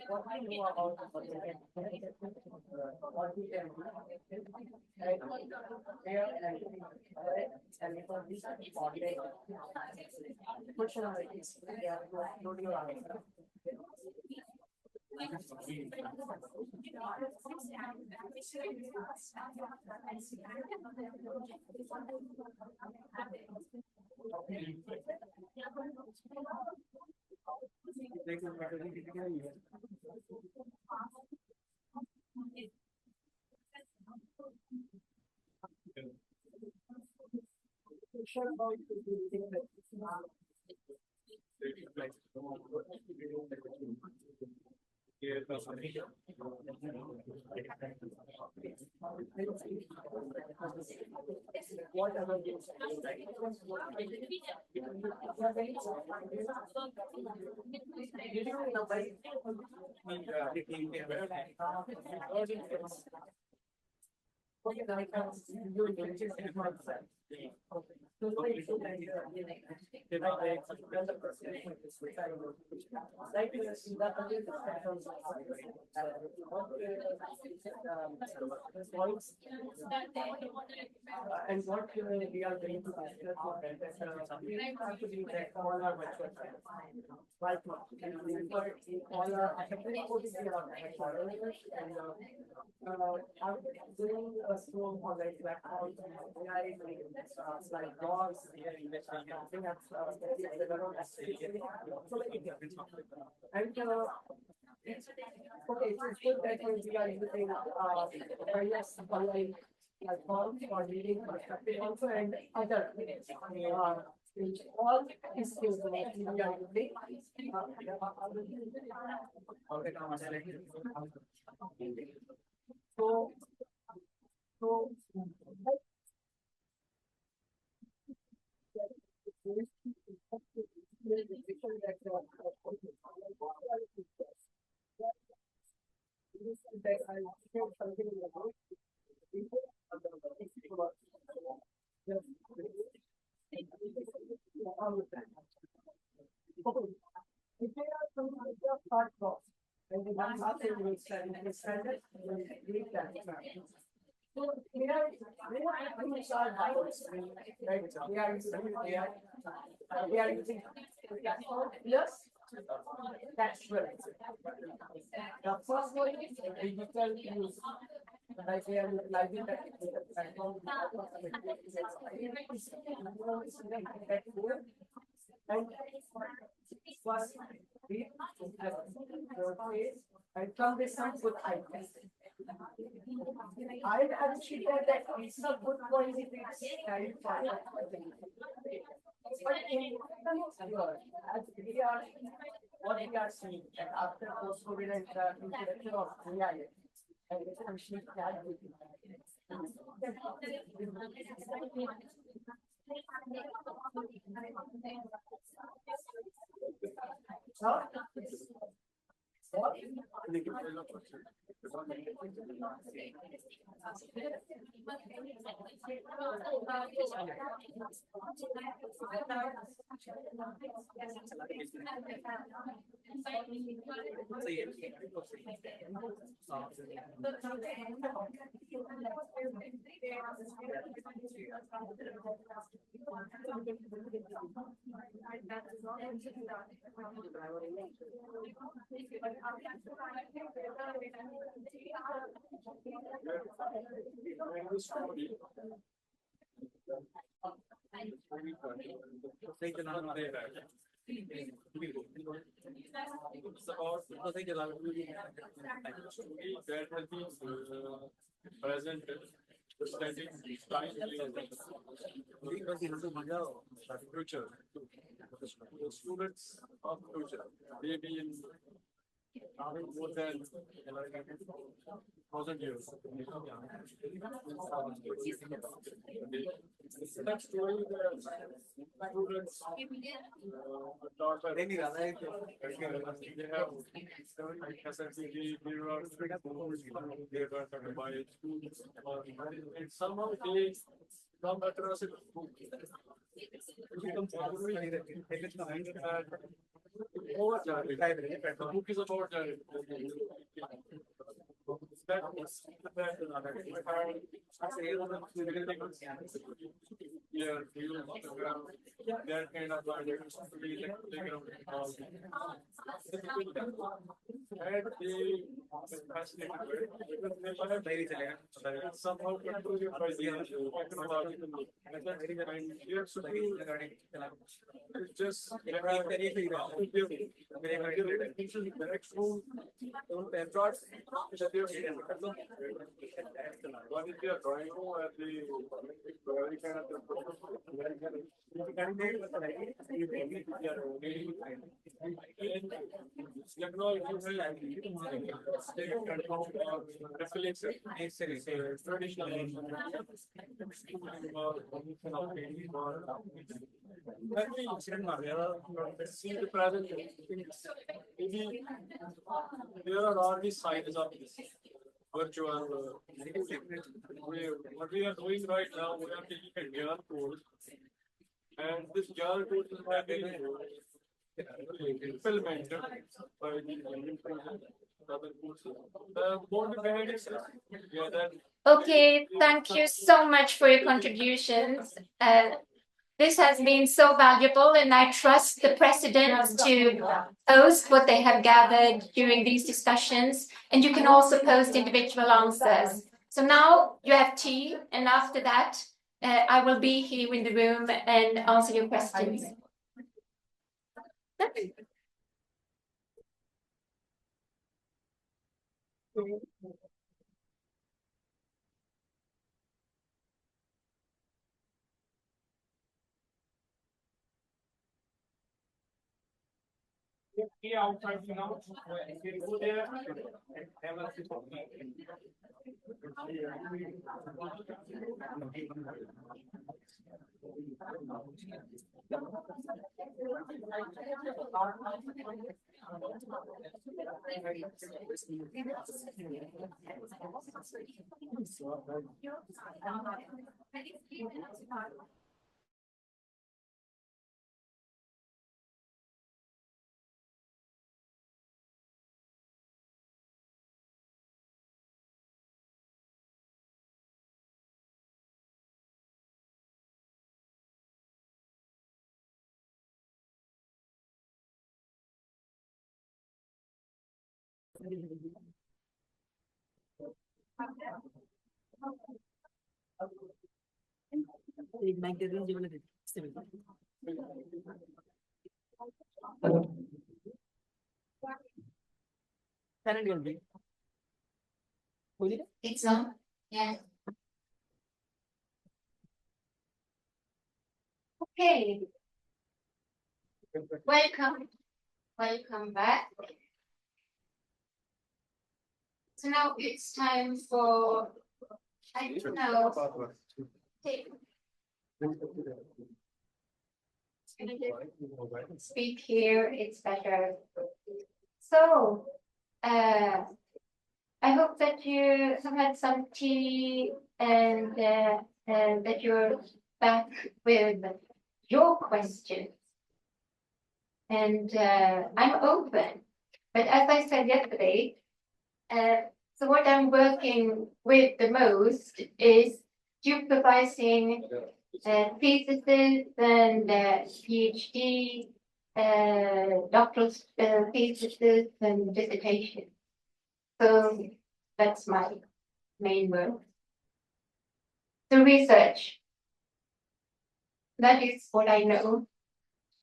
what I know about what we can do. And for this functionalities, we are loading our And what we are going to discuss we have to be that all our virtual friends. Right now, all our I'm doing a school on like platforms, like blogs, and okay, so it's good that we are using various online platforms for reading perspective also and other which all is skills that we are using. So if there are some thought box, and the one nothing will stand it, read that. So here are things are doubts, right? We are using yes, that's right. The first one is digital use. Like we are utilizing that platform. And first read your face and come with some good ideas. I consider that it's a good point if it's carried forward. But in as we are what we are seeing and after post-COVID and the introduction of AI and especially ChatGPT. Present studying future. The students of future, maybe in more than 1,000 years. That's story the students taught by they have SMCG, they were by schools, and somehow they come across it. The book is about that kind of somehow just What is your drawing room at the very kind of maybe there are all these sizes of this virtual. What we are doing right now, we are taking a GAN course, and this GAN course is implemented by the other courses. The board behind it, yeah, that Okay, thank you so much for your contributions. This has been so valuable, and I trust the president to post what they have gathered during these discussions, and you can also post individual answers. So now you have tea, and after that, I will be here in the room and answer your questions. outside now, you go there and have a sip of tea. It's on, yeah. Okay. Welcome back. So now it's time for, I don't know. Speak here, it's better. So, I hope that you have had some tea and that you're back with your questions. And I'm open. But as I said yesterday, so what I'm working with the most is supervising theses and PhD, doctoral theses and dissertation. So that's my main work. The research, that is what I know,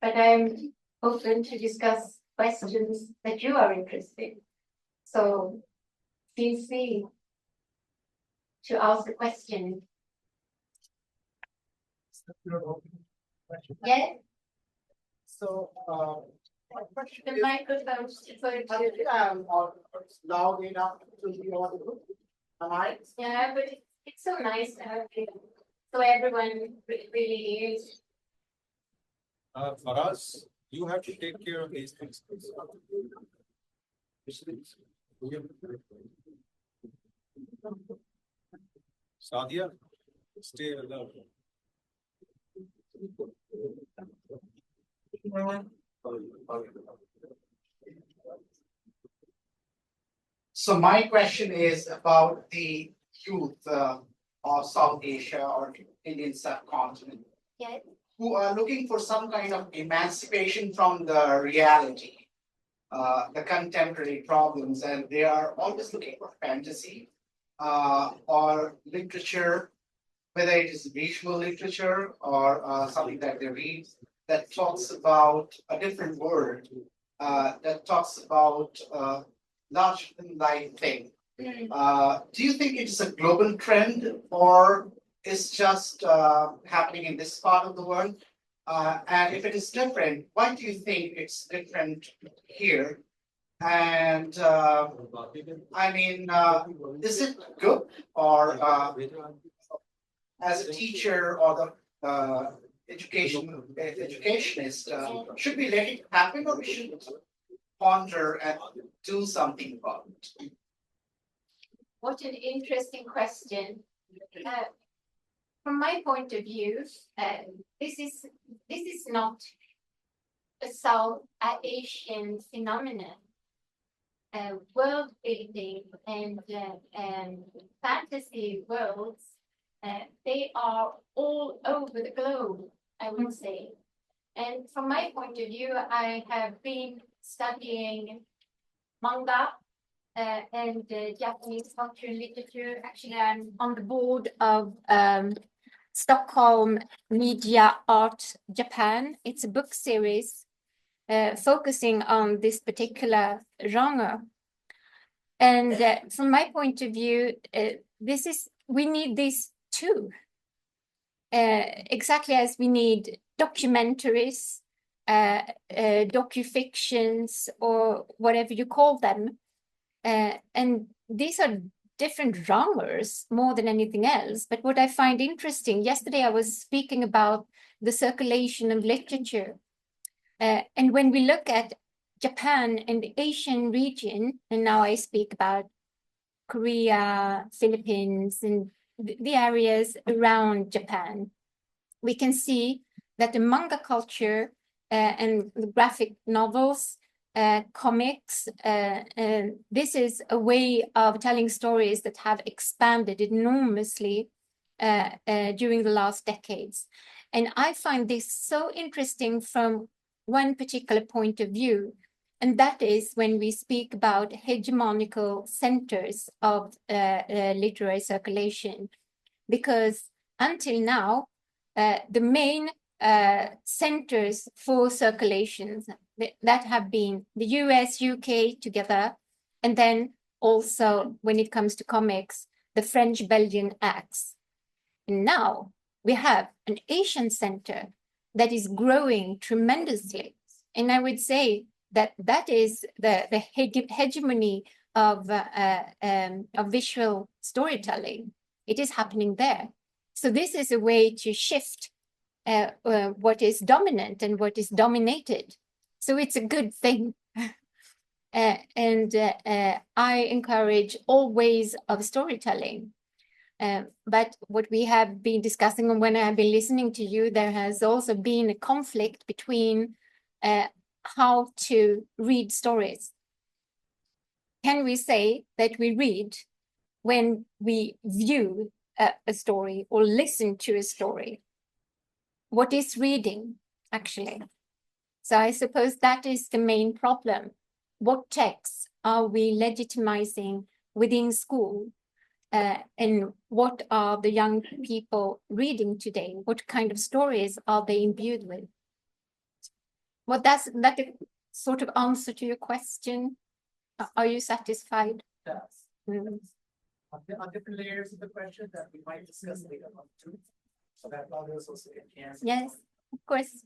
but I'm open to discuss questions that you are interested in. So feel free to ask a question. Yeah, So, my question the is, microphone. I'm loud enough to be audible. Am I? Yeah, but it's so nice to have you, so everyone really hears. For us, you have to take care of these things. Sadia, stay alert. So my question is about the youth of South Asia or Indian subcontinent Yeah. who are looking for some kind of emancipation from the reality, the contemporary problems, and they are always looking for fantasy or literature, whether it is visual literature or something that they read that talks about a different world, that talks about larger than life thing. Do you think it's a global trend or is just happening in this part of the world? And if it is different, why do you think it's different here? And I mean, is it good or as a teacher or the educationist, should we let it happen or we should ponder and do something about it? What an interesting question. From my point of view, this is not a South Asian phenomenon. World building and fantasy worlds, they are all over the globe, I would say. And from my point of view, I have been studying manga and Japanese culture and literature. Actually, I'm on the board of Stockholm Media Art Japan. It's a book series focusing on this particular genre. And from my point of view, we need this too. Exactly as we need documentaries, docufictions, or whatever you call them. And these are different genres more than anything else. But what I find interesting, yesterday I was speaking about the circulation of literature. And when we look at Japan and the Asian region, and now I speak about Korea, Philippines, and the areas around Japan, we can see that the manga culture and the graphic novels, comics, this is a way of telling stories that have expanded enormously during the last decades. And I find this so interesting from one particular point of view, and that is when we speak about hegemonical centers of literary circulation, because until now, the main centers for circulations that have been the US, UK together, and then also when it comes to comics, the French-Belgian acts. And now we have an Asian center that is growing tremendously. And I would say that that is the hegemony of visual storytelling. It is happening there. So this is a way to shift what is dominant and what is dominated. So it's a good thing. And I encourage all ways of storytelling. But what we have been discussing, and when I have been listening to you, there has also been a conflict between how to read stories. Can we say that we read when we view a story or listen to a story? What is reading, actually? So I suppose that is the main problem. What texts are we legitimizing within school? And what are the young people reading today? What kind of stories are they imbued with? Well, that's that a sort of answer to your question. Are you satisfied? Yes. Mm. Are different layers of the question that we might discuss later on too? So that others also can. Yes, of course.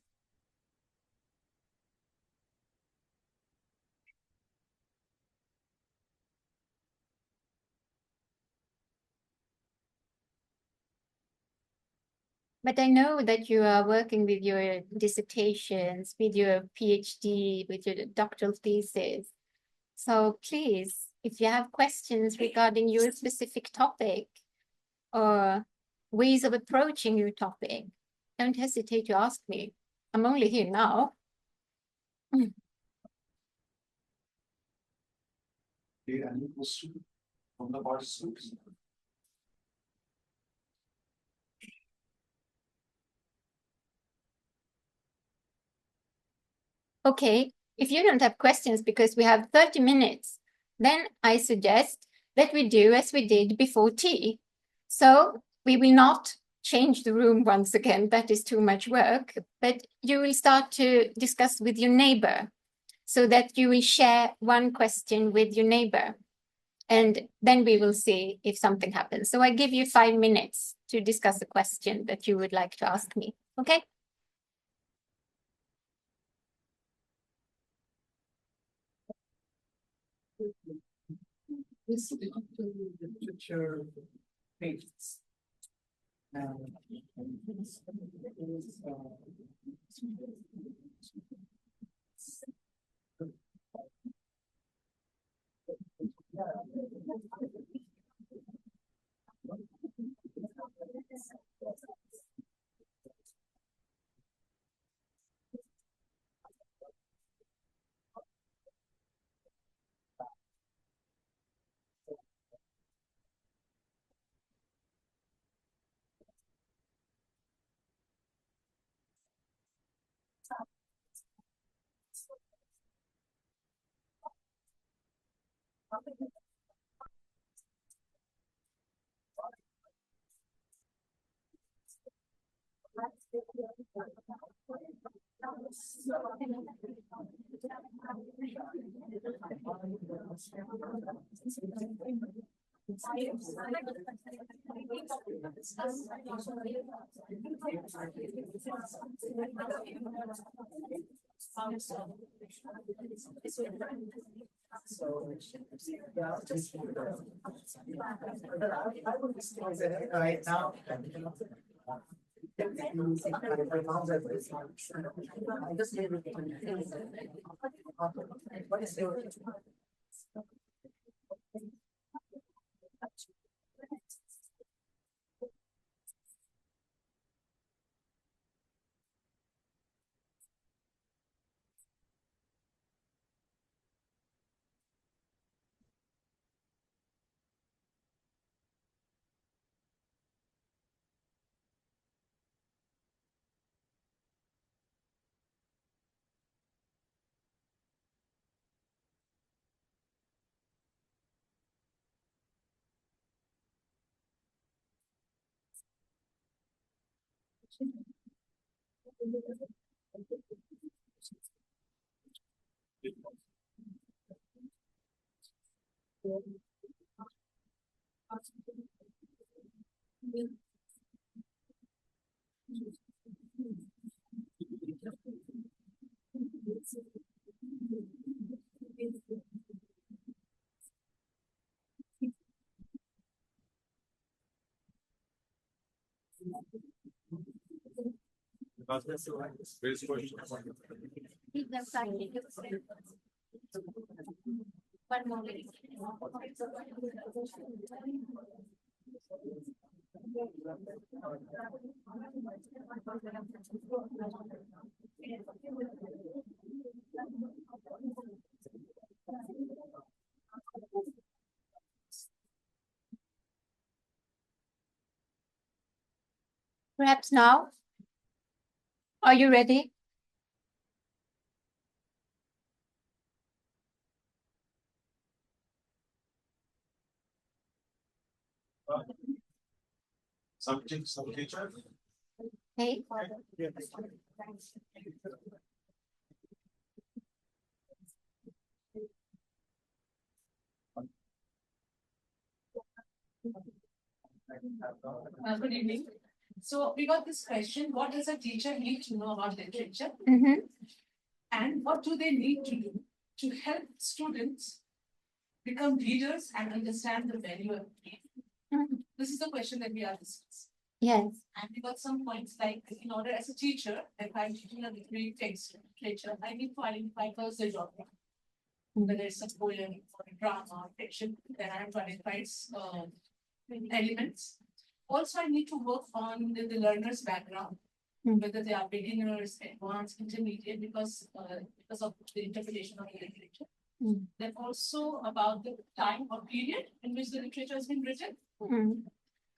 But I know that you are working with your dissertations, with your PhD, with your doctoral thesis. So please, if you have questions regarding your specific topic or ways of approaching your topic, don't hesitate to ask me. I'm only here now. Any question from the participants? Okay, if you don't have questions because we have 30 minutes, then I suggest that we do as we did before tea. So we will not change the room once again, that is too much work, but you will start to discuss with your neighbor so that you will share one question with your neighbor. And then we will see if something happens. So I give you 5 minutes to discuss a question that you would like to ask me. Okay? This is the literature pages. So, yeah, just I would just say right now. What is your One more minute. Perhaps now? Are you ready? Some teacher. Hey. Good evening. So we got this question, what does a teacher need to know about literature? And what do they need to do to help students become readers and understand the value of reading? This is the question that we are discussing. Yes. And we got some points like, in order as a teacher, if I'm teaching a literary text literature, I need to identify first the genre. Whether it's a poem or a drama, fiction, then I have to identify its elements. Also, I need to work on the learner's background, whether they are beginners, advanced, intermediate, because of the interpretation of the literature. Then also about the time or period in which the literature has been written.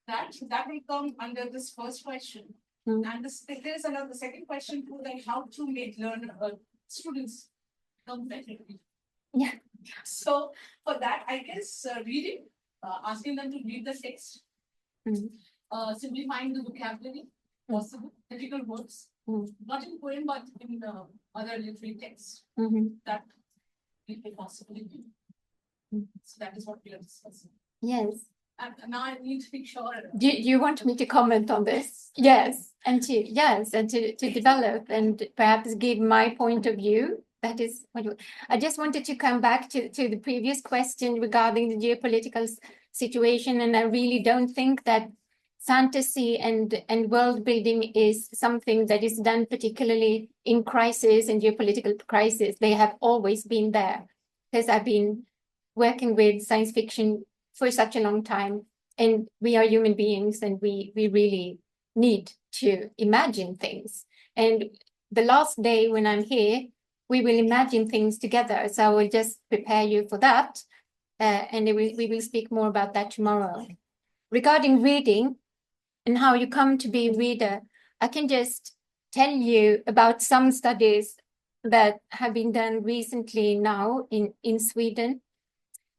That will come under this first question. And there is another second question too, like how to make students become better. Yeah. So for that, I guess reading, asking them to read the text, simplifying the vocabulary, possible difficult words, not in poem but in other literary texts. That will be possible. So that is what we are discussing. Yes. And now I need to be sure. Do you want me to comment on this? Yes, and to develop and perhaps give my point of view. That is what I just wanted to come back to the previous question regarding the geopolitical situation, and I really don't think that fantasy and world building is something that is done particularly in crisis and geopolitical crisis. They have always been there, because I've been working with science fiction for such a long time. And we are human beings, and we really need to imagine things. And the last day when I'm here, we will imagine things together. So I will just prepare you for that. And we will speak more about that tomorrow. Regarding reading and how you come to be a reader, I can just tell you about some studies that have been done recently now in Sweden.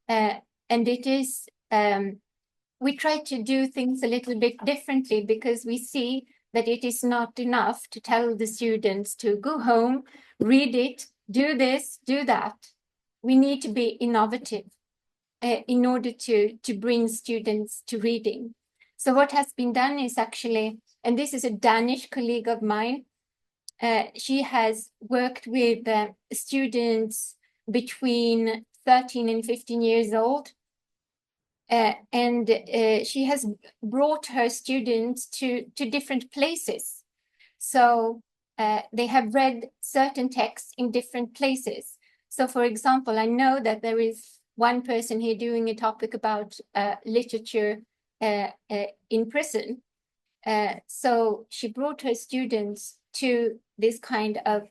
And it is we try to do things a little bit differently, because we see that it is not enough to tell the students to go home, read it, do this, do that. We need to be innovative in order to bring students to reading. So what has been done is actually, and this is a Danish colleague of mine, she has worked with students between 13 and 15 years old. And she has brought her students to different places. So they have read certain texts in different places. So for example, I know that there is one person here doing a topic about literature in prison. So she brought her students to this kind of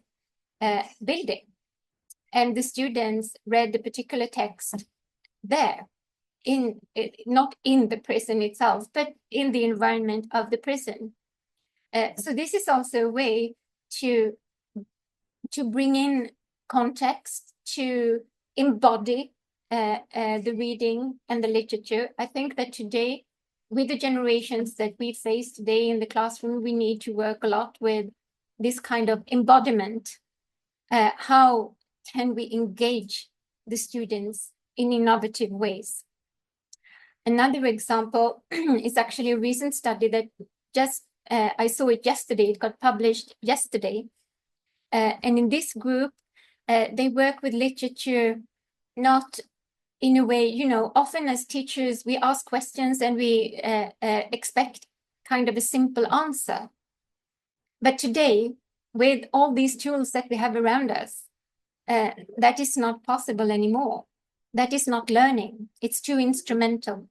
building. And the students read the particular text there. Not in the prison itself, but in the environment of the prison. So this is also a way to bring in context, to embody the reading and the literature. I think that today, with the generations that we face today in the classroom, we need to work a lot with this kind of embodiment. How can we engage the students in innovative ways? Another example is actually a recent study that just, I saw it yesterday, it got published yesterday. And in this group, they work with literature, not in a way, often as teachers, we ask questions and we expect kind of a simple answer. But today, with all these tools that we have around us, that is not possible anymore. That is not learning. It's too instrumental.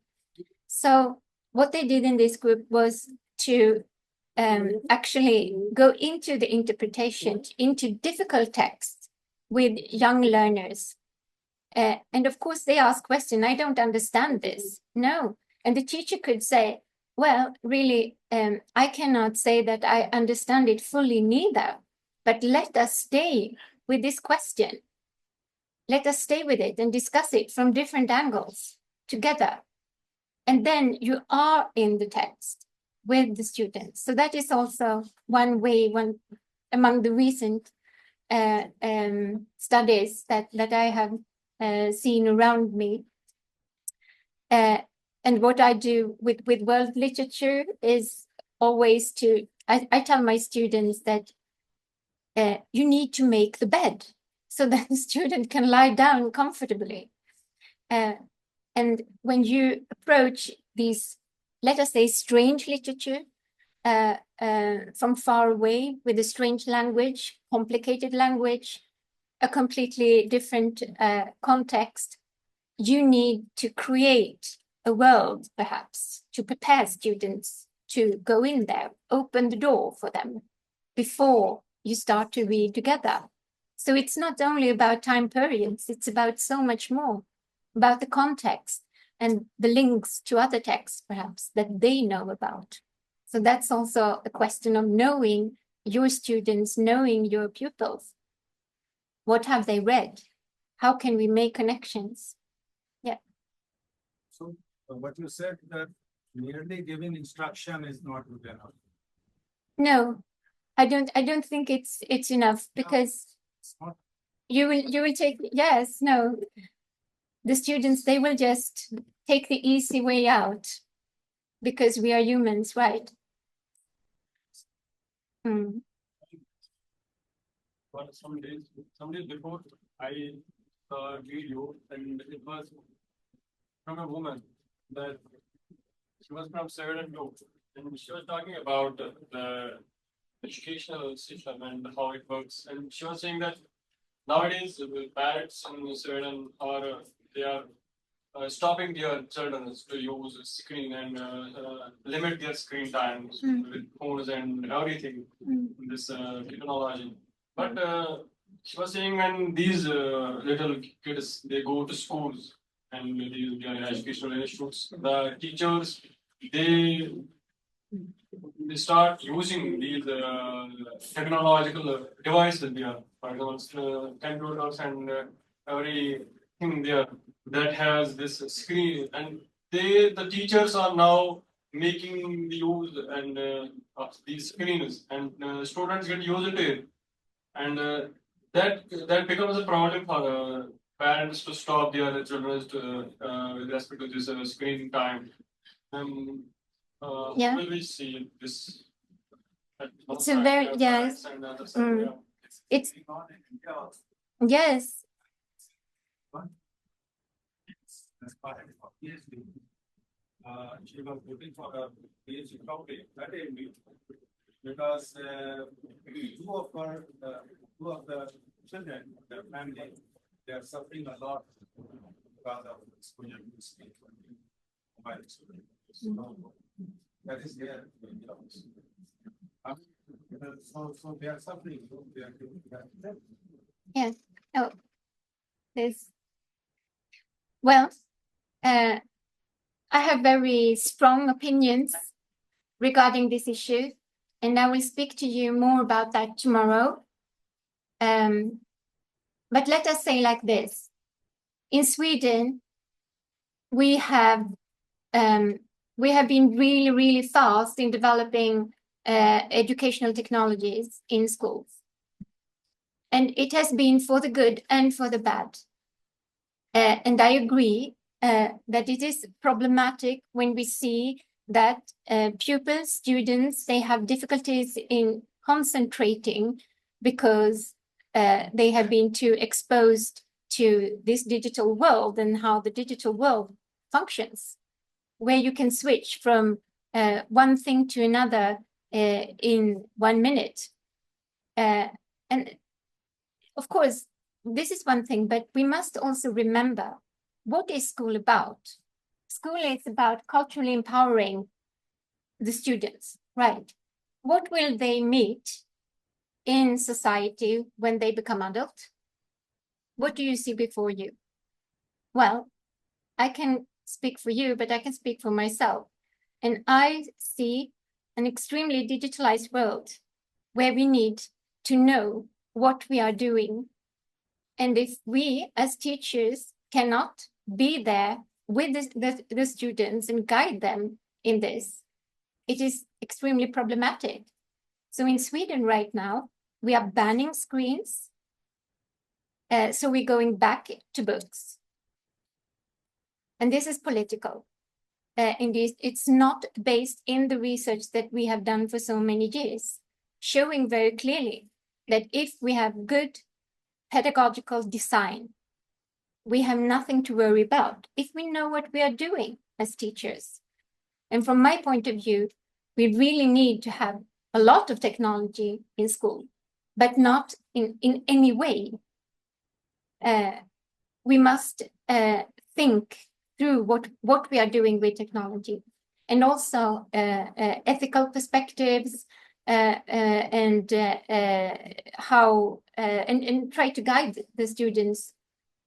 So what they did in this group was to actually go into the interpretation, into difficult texts with young learners. And of course, they ask questions, I don't understand this. No. And the teacher could say, well, really, I cannot say that I understand it fully neither, but let us stay with this question. Let us stay with it and discuss it from different angles together. And then you are in the text with the students. So that is also one way, among the recent studies that I have seen around me. And what I do with world literature is always I tell my students that you need to make the bed so that the student can lie down comfortably. And when you approach these, let us say, strange literature from far away with a strange language, complicated language, a completely different context, you need to create a world, perhaps, to prepare students to go in there, open the door for them before you start to read together. So it's not only about time periods, it's about so much more, about the context and the links to other texts, perhaps, that they know about. So that's also a question of knowing your students, knowing your pupils. What have they read? How can we make connections? Yeah. So what you said, that merely giving instruction is not good enough. No, I don't think it's enough, because It's not. you will take, yes, no. the students, they will just take the easy way out because we are humans, right? Mm. But some days before, I saw a video, and it was from a woman that she was from Sweden, and she was talking about the educational system and how it works. And she was saying that nowadays the parents in Sweden are they are stopping their children to use screen and limit their screen time with phones and everything. This technology. But she was saying when these little kids they go to schools and their educational institutes, the teachers they they start using these technological devices there, for example, computers and everything there that has this screen, and the teachers are now making the use and of these screens, and students get used to it, and that becomes a problem for parents to stop their children to, with respect to this screen time. And Yeah. will we see this? It's a very, yes. It's, yes. As part of her PhD, she was looking for a PhD topic at AMU because two of the children, their family, they are suffering a lot because of exposure to screen, mobile exposure. So that is their so they are suffering. So they are doing that. Yes. Oh, this. Well, I have very strong opinions regarding this issue, and I will speak to you more about that tomorrow. But let us say like this. In Sweden, we have been really, really fast in developing educational technologies in schools. And it has been for the good and for the bad. And I agree that it is problematic when we see that pupils, students, they have difficulties in concentrating because they have been too exposed to this digital world and how the digital world functions, where you can switch from one thing to another in 1 minute. And of course, this is one thing, but we must also remember, what is school about? School is about culturally empowering the students, right? What will they meet in society when they become adult? What do you see before you? Well, I can speak for you, but I can speak for myself. And I see an extremely digitalized world where we need to know what we are doing. And if we as teachers cannot be there with the students and guide them in this, it is extremely problematic. So in Sweden right now, we are banning screens. So we're going back to books. And this is political. Indeed, it's not based in the research that we have done for so many years, showing very clearly that if we have good pedagogical design, we have nothing to worry about if we know what we are doing as teachers. And from my point of view, we really need to have a lot of technology in school, but not in any way. We must think through what we are doing with technology, and also ethical perspectives, and how and try to guide the students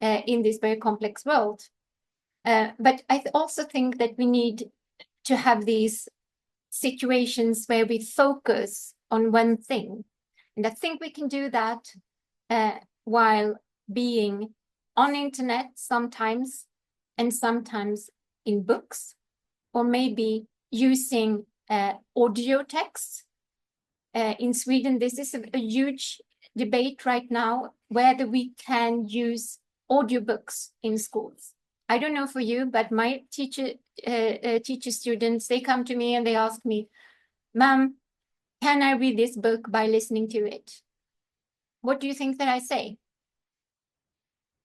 in this very complex world. But I also think that we need to have these situations where we focus on one thing, and I think we can do that while being on internet sometimes, and sometimes in books, or maybe using audio text. In Sweden, this is a huge debate right now, whether we can use audiobooks in schools. I don't know for you, but my teacher students, they come to me and they ask me, Ma'am, can I read this book by listening to it? What do you think that I say?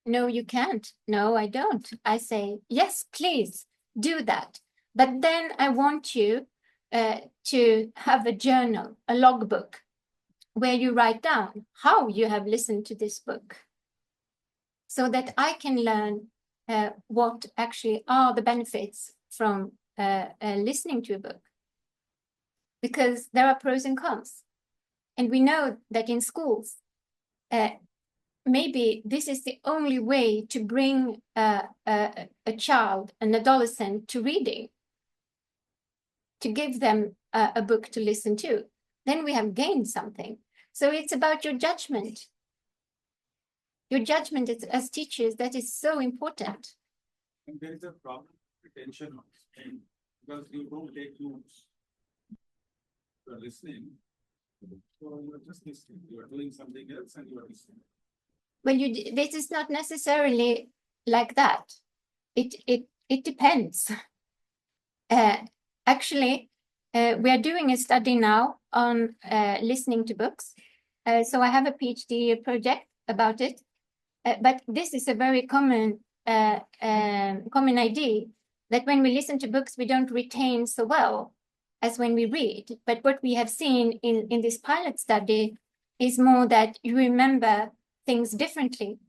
No, you can't. No, I don't. I say, yes, please do that. But then I want you to have a journal, a logbook, where you write down how you have listened to this book, so that I can learn what actually are the benefits from listening to a book. Because there are pros and cons. And we know that in schools, maybe this is the only way to bring a child, an adolescent, to reading, to give them a book to listen to. Then we have gained something. So it's about your judgment. Your judgment as teachers, that is so important. And there is a problem with retention also, because you don't take notes. You are listening, so you are just listening. You are doing something else and you are listening. Well, this is not necessarily like that. It depends. Actually, we are doing a study now on listening to books. So I have a PhD project about it. But this is a very common idea, that when we listen to books, we don't retain so well as when we read. But what we have seen in this pilot study is more that you remember things differently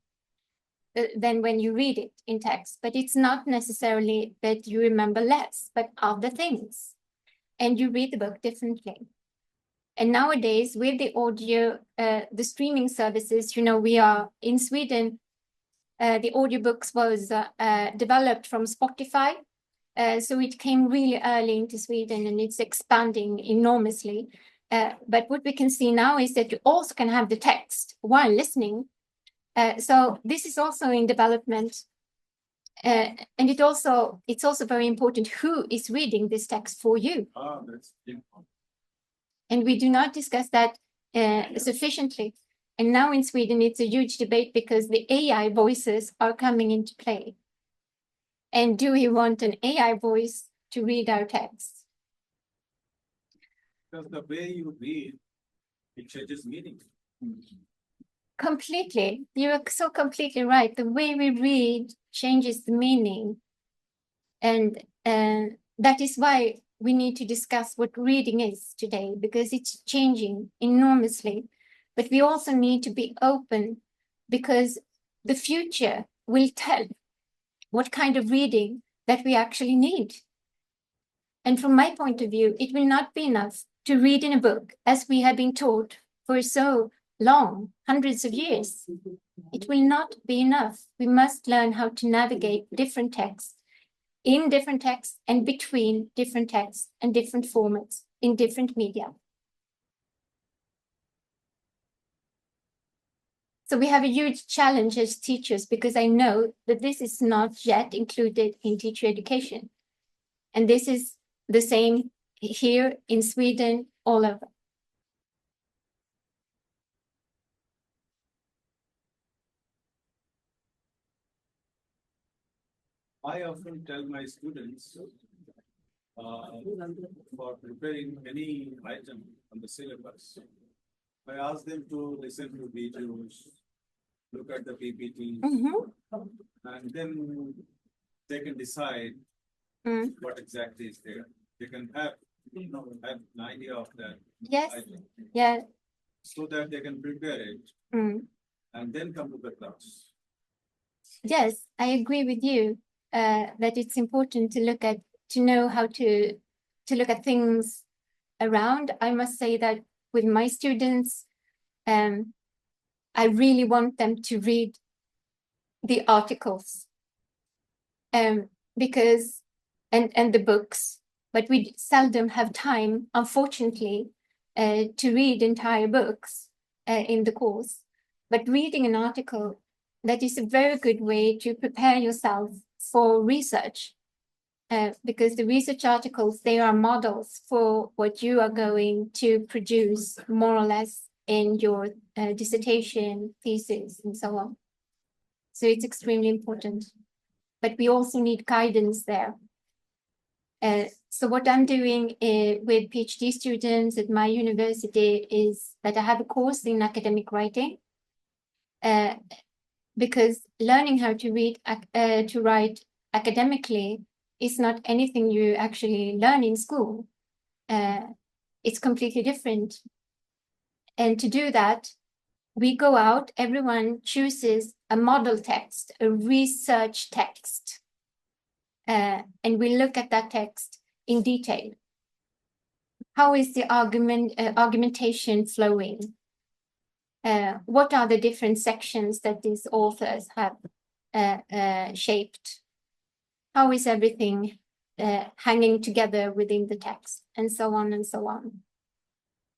than when you read it in text. But it's not necessarily that you remember less, but other things. And you read the book differently. And nowadays, with the audio, the streaming services, we are in Sweden, the audiobooks was developed from Spotify. So it came really early into Sweden and it's expanding enormously. But what we can see now is that you also can have the text while listening. So this is also in development. And it's also very important who is reading this text for you. That's important. And we do not discuss that sufficiently. And now in Sweden, it's a huge debate because the AI voices are coming into play. And do we want an AI voice to read our text? Because the way you read, it changes meaning. Completely. You're so completely right. The way we read changes the meaning. And that is why we need to discuss what reading is today, because it's changing enormously. But we also need to be open, because the future will tell what kind of reading that we actually need. And from my point of view, it will not be enough to read in a book as we have been taught for so long, hundreds of years. It will not be enough. We must learn how to navigate different texts, in different texts and between different texts and different formats in different media. So we have a huge challenge as teachers, because I know that this is not yet included in teacher education. And this is the same here in Sweden, all over. I often tell my students, for preparing any item on the syllabus, I ask them to listen to videos, look at the PPT, and then they can decide what exactly is there. They can have an idea of that. Yes, item, yeah. so that they can prepare it and then come to the class. Yes, I agree with you that it's important to know how to look at things around. I must say that with my students, I really want them to read the articles, because and the books, but we seldom have time, unfortunately, to read entire books in the course. But reading an article, that is a very good way to prepare yourself for research, because the research articles, they are models for what you are going to produce more or less in your dissertation, thesis, and so on. So it's extremely important. but we also need guidance there. So what I'm doing with PhD students at my university is that I have a course in academic writing, because learning how to read, to write academically is not anything you actually learn in school. It's completely different. And to do that, we go out, everyone chooses a model text, a research text, and we look at that text in detail. How is the argumentation flowing? What are the different sections that these authors have shaped? How is everything hanging together within the text, and so on and so on.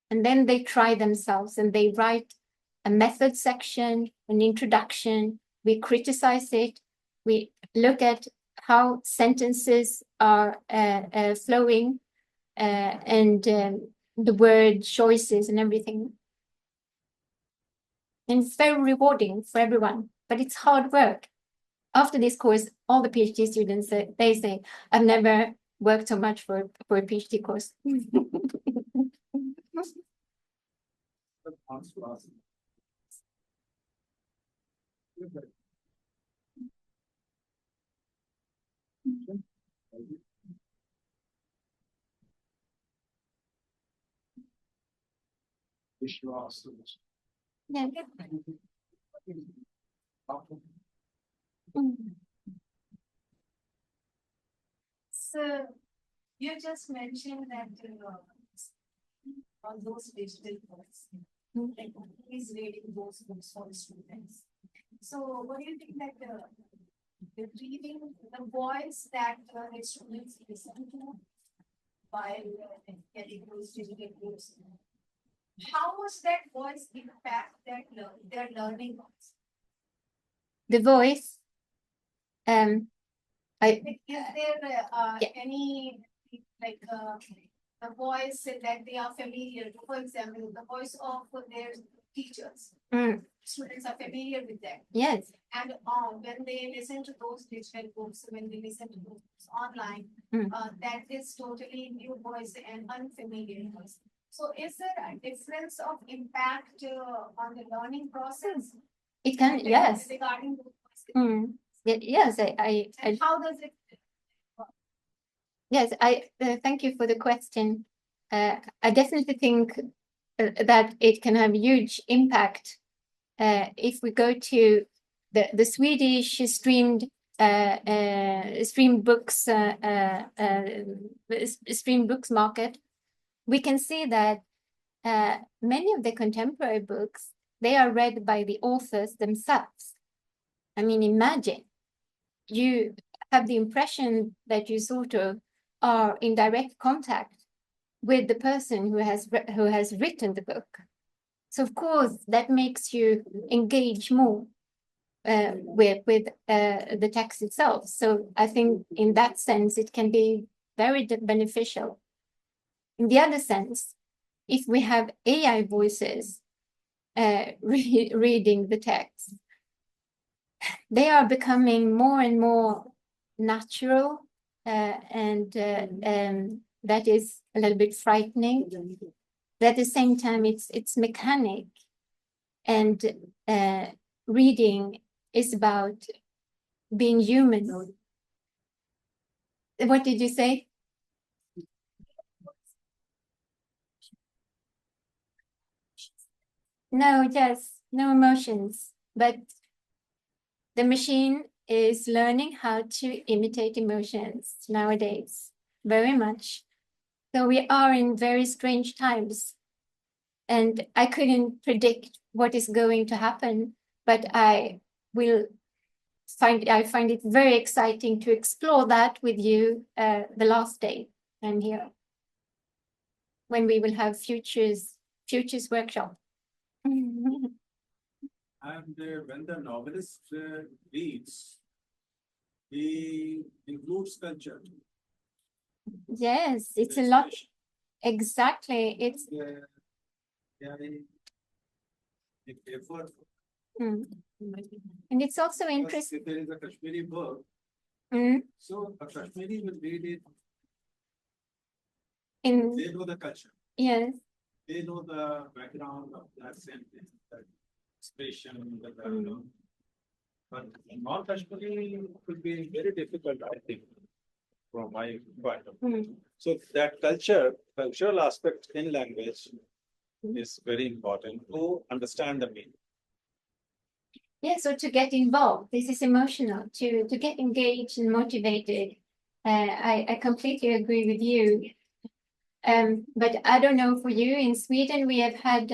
And then they try themselves and they write a method section, an introduction, we criticize it, we look at how sentences are flowing, and the word choices and everything. And it's very rewarding for everyone, but it's hard work. After this course, all the PhD students, they say, I've never worked so much for a PhD course. Yeah. So you just mentioned that on those digital books, like he's reading those books for students. So what do you think that the reading, the voice that the students listen to while getting those digital books, how was that voice impact their learning? The voice, Is there Yeah. any like a voice that they are familiar to? For example, the voice of their teachers. Students are familiar with that. yes, And when they listen to those digital books, when they listen to books online, that is totally new voice and unfamiliar voice. So is there a difference of impact on the learning process? it can, yes. Regarding those voices? Yes, And how does it? yes, thank you for the question. I definitely think that it can have huge impact if we go to the Swedish streamed books market. We can see that many of the contemporary books, they are read by the authors themselves. I mean, imagine you have the impression that you sort of are in direct contact with the person who has written the book. So of course that makes you engage more with the text itself. So I think in that sense it can be very beneficial. In the other sense, if we have AI voices reading the text, they are becoming more and more natural, and that is a little bit frightening. But at the same time, it's mechanic, and reading is about being human. What did you say? No, yes, no emotions, but the machine is learning how to imitate emotions nowadays, very much. So we are in very strange times, and I couldn't predict what is going to happen, but I find it very exciting to explore that with you the last day I'm here, when we will have futures workshop. And when the novelist reads, he includes culture. Yes, it's a lot. Exactly. It's Effort. and it's also interesting. If there is a Kashmiri book, Mm, So a Kashmiri will read it, in they know the culture, yes. they know the background of that sentence, that expression, the Mm. background. But non-Kashmiri could be very difficult, I think, from my point of view. Mm. So that cultural aspect in language is very important to understand the meaning. Yeah, so to get involved, this is emotional, to get engaged and motivated. I completely agree with you. But I don't know for you, in Sweden, we have had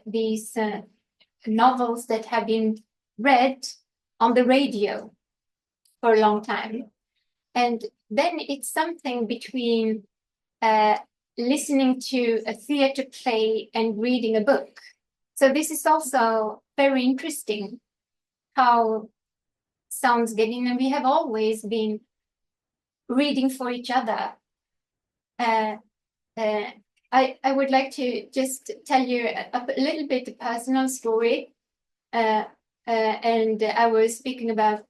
these novels that have been read on the radio for a long time. And then it's something between listening to a theater play and reading a book. So this is also very interesting how sounds getting, and we have always been reading for each other. I would like to just tell you a little bit a personal story. And I was speaking about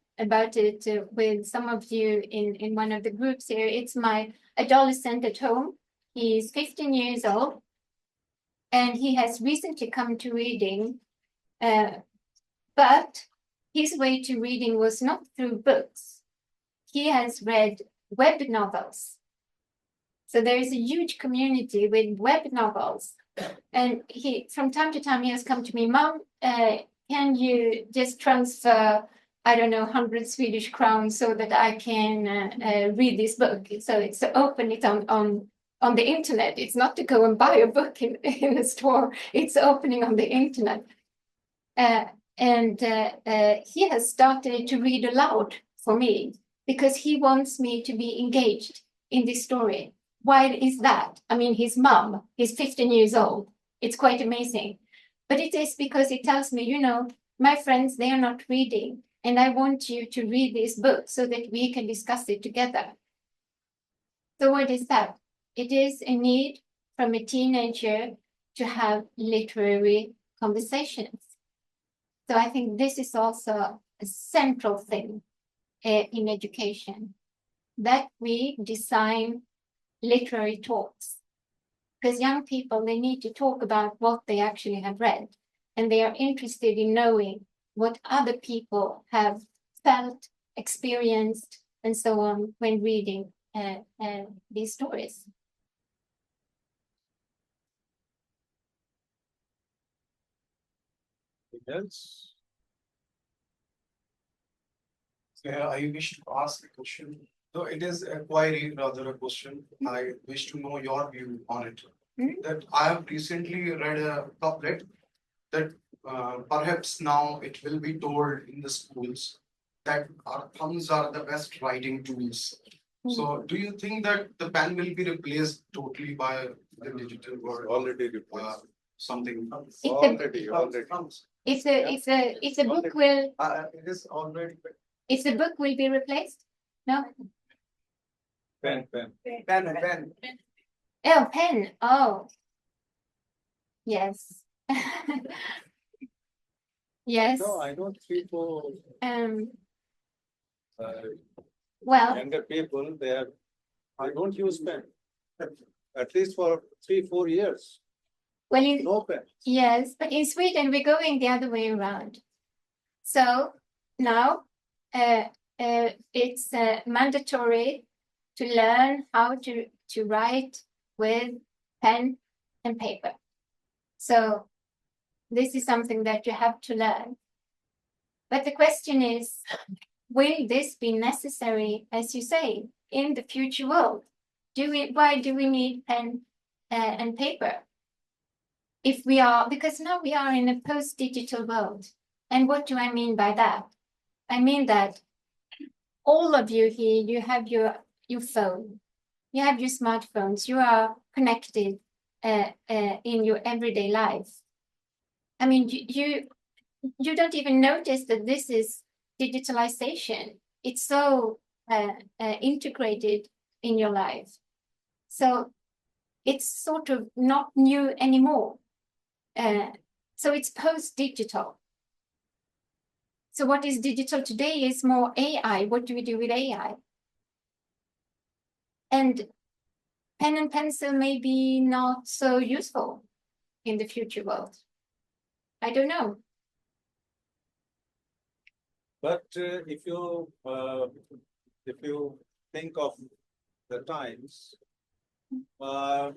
it with some of you in one of the groups here. It's my adolescent at home. He's 15 years old, and he has recently come to reading. But his way to reading was not through books. He has read web novels. So there is a huge community with web novels. And he, from time to time, he has come to me, Mom, can you just transfer, I don't know, 100 Swedish crowns so that I can read this book? So it's to open it on the internet. It's not to go and buy a book in a store. It's opening on the internet. And he has started to read aloud for me because he wants me to be engaged in this story. Why is that? I mean, his mom, he's 15 years old. It's quite amazing. But it is because he tells me, you know, my friends, they are not reading. And I want you to read this book so that we can discuss it together. So what is that? It is a need from a teenager to have literary conversations. So I think this is also a central thing in education, that we design literary talks. Because young people, they need to talk about what they actually have read, and they are interested in knowing what other people have felt, experienced, and so on when reading these stories. Anything else? Yeah, I wish to ask a question. No, it is a query rather a question. I wish to know your view on it. Mhm. That I have recently read a couplet that perhaps now it will be told in the schools that our thumbs are the best writing tools. So, do you think that the pen will be replaced totally by the digital world? Already replaced. Something. Already. If the book will It is already. if the book will be replaced, no. Pen. Pen. Oh, pen. Oh, yes. Yes. No, I know people, Um. uh, Well, younger people, I don't use pen. At least for 3-4 years, well, in, no pen. yes, but in Sweden we're going the other way around. So now it's mandatory to learn how to write with pen and paper. So this is something that you have to learn. But the question is, will this be necessary, as you say, in the future world? Why do we need pen and paper? If we are, because now we are in a post-digital world. And what do I mean by that? I mean that all of you here, you have your phone, you have your smartphones, you are connected in your everyday life. I mean, you don't even notice that this is digitalization. It's so integrated in your life. So it's sort of not new anymore. So it's post-digital. So what is digital today is more AI. What do we do with AI? And pen and pencil may be not so useful in the future world. I don't know. But if you think of the times, the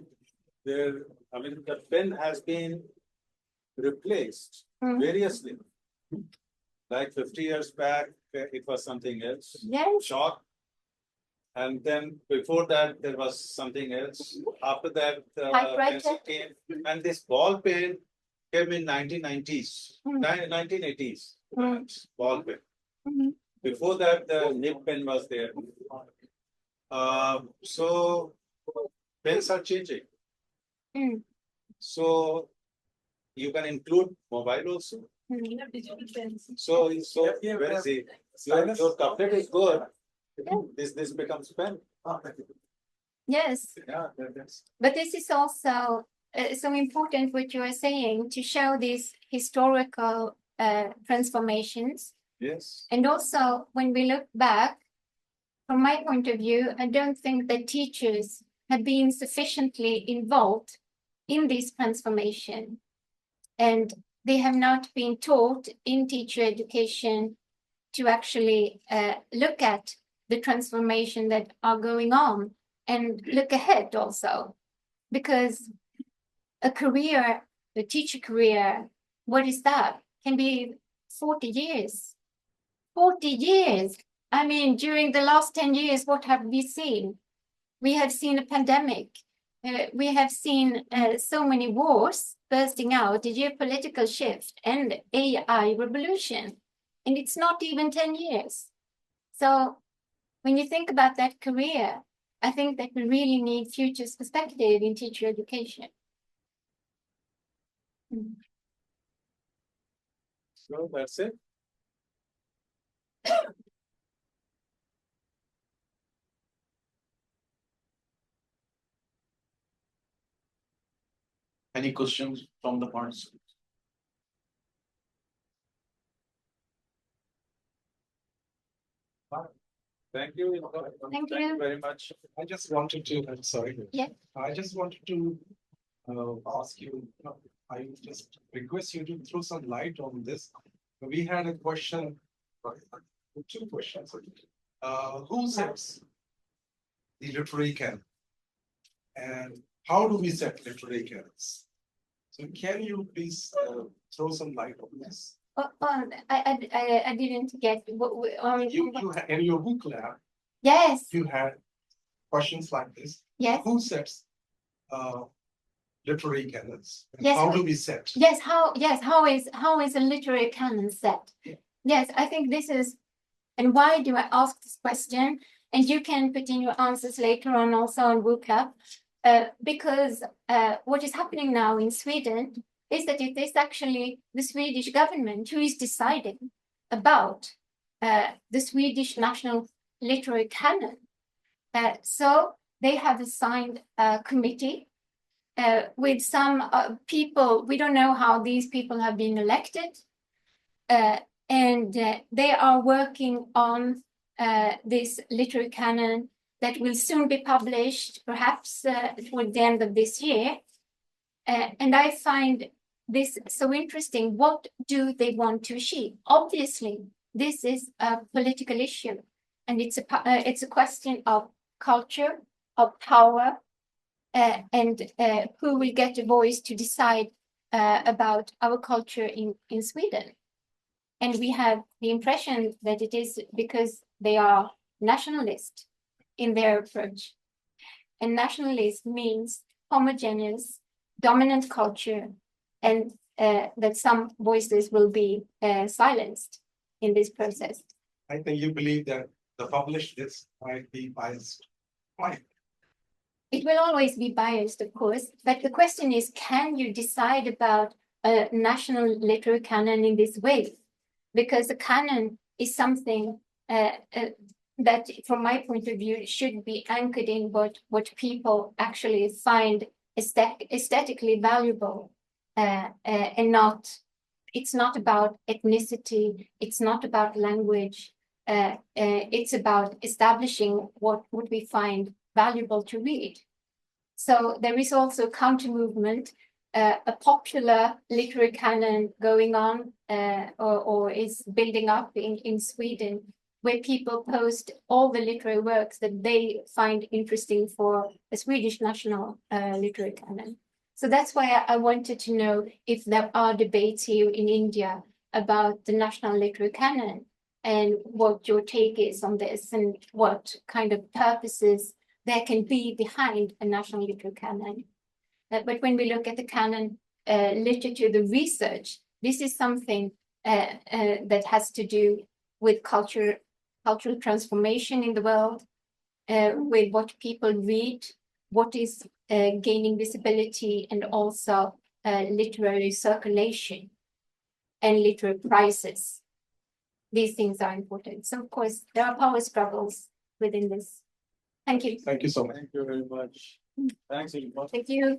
pen has been replaced Mm. variously. Like 50 years back, it was something else. Yes. Chalk. And then before that, there was something else. After that, Typewriter. pencil came, and this ball pen came in 1990s, Mm. 1980s. Mm. Ball pen. Mhm. Before that, the nib pen was there. So pens are changing. Mm. So you can include mobile also. Mm. So where is it? Your couplet is good. This becomes pen. Yes. Yeah, that's. But this is also so important what you are saying to show these historical transformations. Yes. And also, when we look back, from my point of view, I don't think that teachers have been sufficiently involved in this transformation. And they have not been taught in teacher education to actually look at the transformation that are going on and look ahead also. Because a career, a teacher career, what is that? Can be 40 years. 40 years. I mean, during the last 10 years, what have we seen? We have seen a pandemic. We have seen so many wars bursting out, a geopolitical shift, and AI revolution. And it's not even 10 years. So when you think about that career, I think that we really need futures perspective in teacher education. Mm. So that's it. Any questions from the participants? Thank you. Thank Thank you. you very much. I just wanted to, I'm sorry. Yeah. I just wanted to ask you, I just request you to throw some light on this. We had a question, two questions. Who sets the literary canon? And how do we set literary canons? So can you please throw some light on this? I didn't get what In your book lab, yes, you had questions like this. yes, Who sets literary canons? And Yes, how but- do we set? yes. How is a literary canon set? Yes, I think this is, and why do I ask this question? And you can put in your answers later on also on WooClub, because what is happening now in Sweden is that it is actually the Swedish government who is deciding about the Swedish national literary canon. So they have assigned a committee with some people. We don't know how these people have been elected, and they are working on this literary canon that will soon be published, perhaps toward the end of this year. And I find this so interesting. What do they want to achieve? Obviously, this is a political issue, and it's a question of culture, of power, and who will get a voice to decide about our culture in Sweden. And we have the impression that it is because they are nationalist in their approach. And nationalist means homogeneous, dominant culture, and that some voices will be silenced in this process. I think you believe that the published list might be biased. Why? It will always be biased, of course, but the question is, can you decide about a national literary canon in this way? Because a canon is something that, from my point of view, should be anchored in what people actually find aesthetically valuable, and not it's not about ethnicity, it's not about language. It's about establishing what would we find valuable to read. So there is also counter movement, a popular literary canon going on or is building up in Sweden, where people post all the literary works that they find interesting for a Swedish national literary canon. So that's why I wanted to know if there are debates here in India about the national literary canon and what your take is on this and what kind of purposes there can be behind a national literary canon. But when we look at the canon literature, the research, this is something that has to do with cultural transformation in the world, with what people read, what is gaining visibility, and also literary circulation and literary prices. These things are important. So, of course, there are power struggles within this. Thank you. Thank you so much. Thank you very much. Thanks, everyone. Thank you.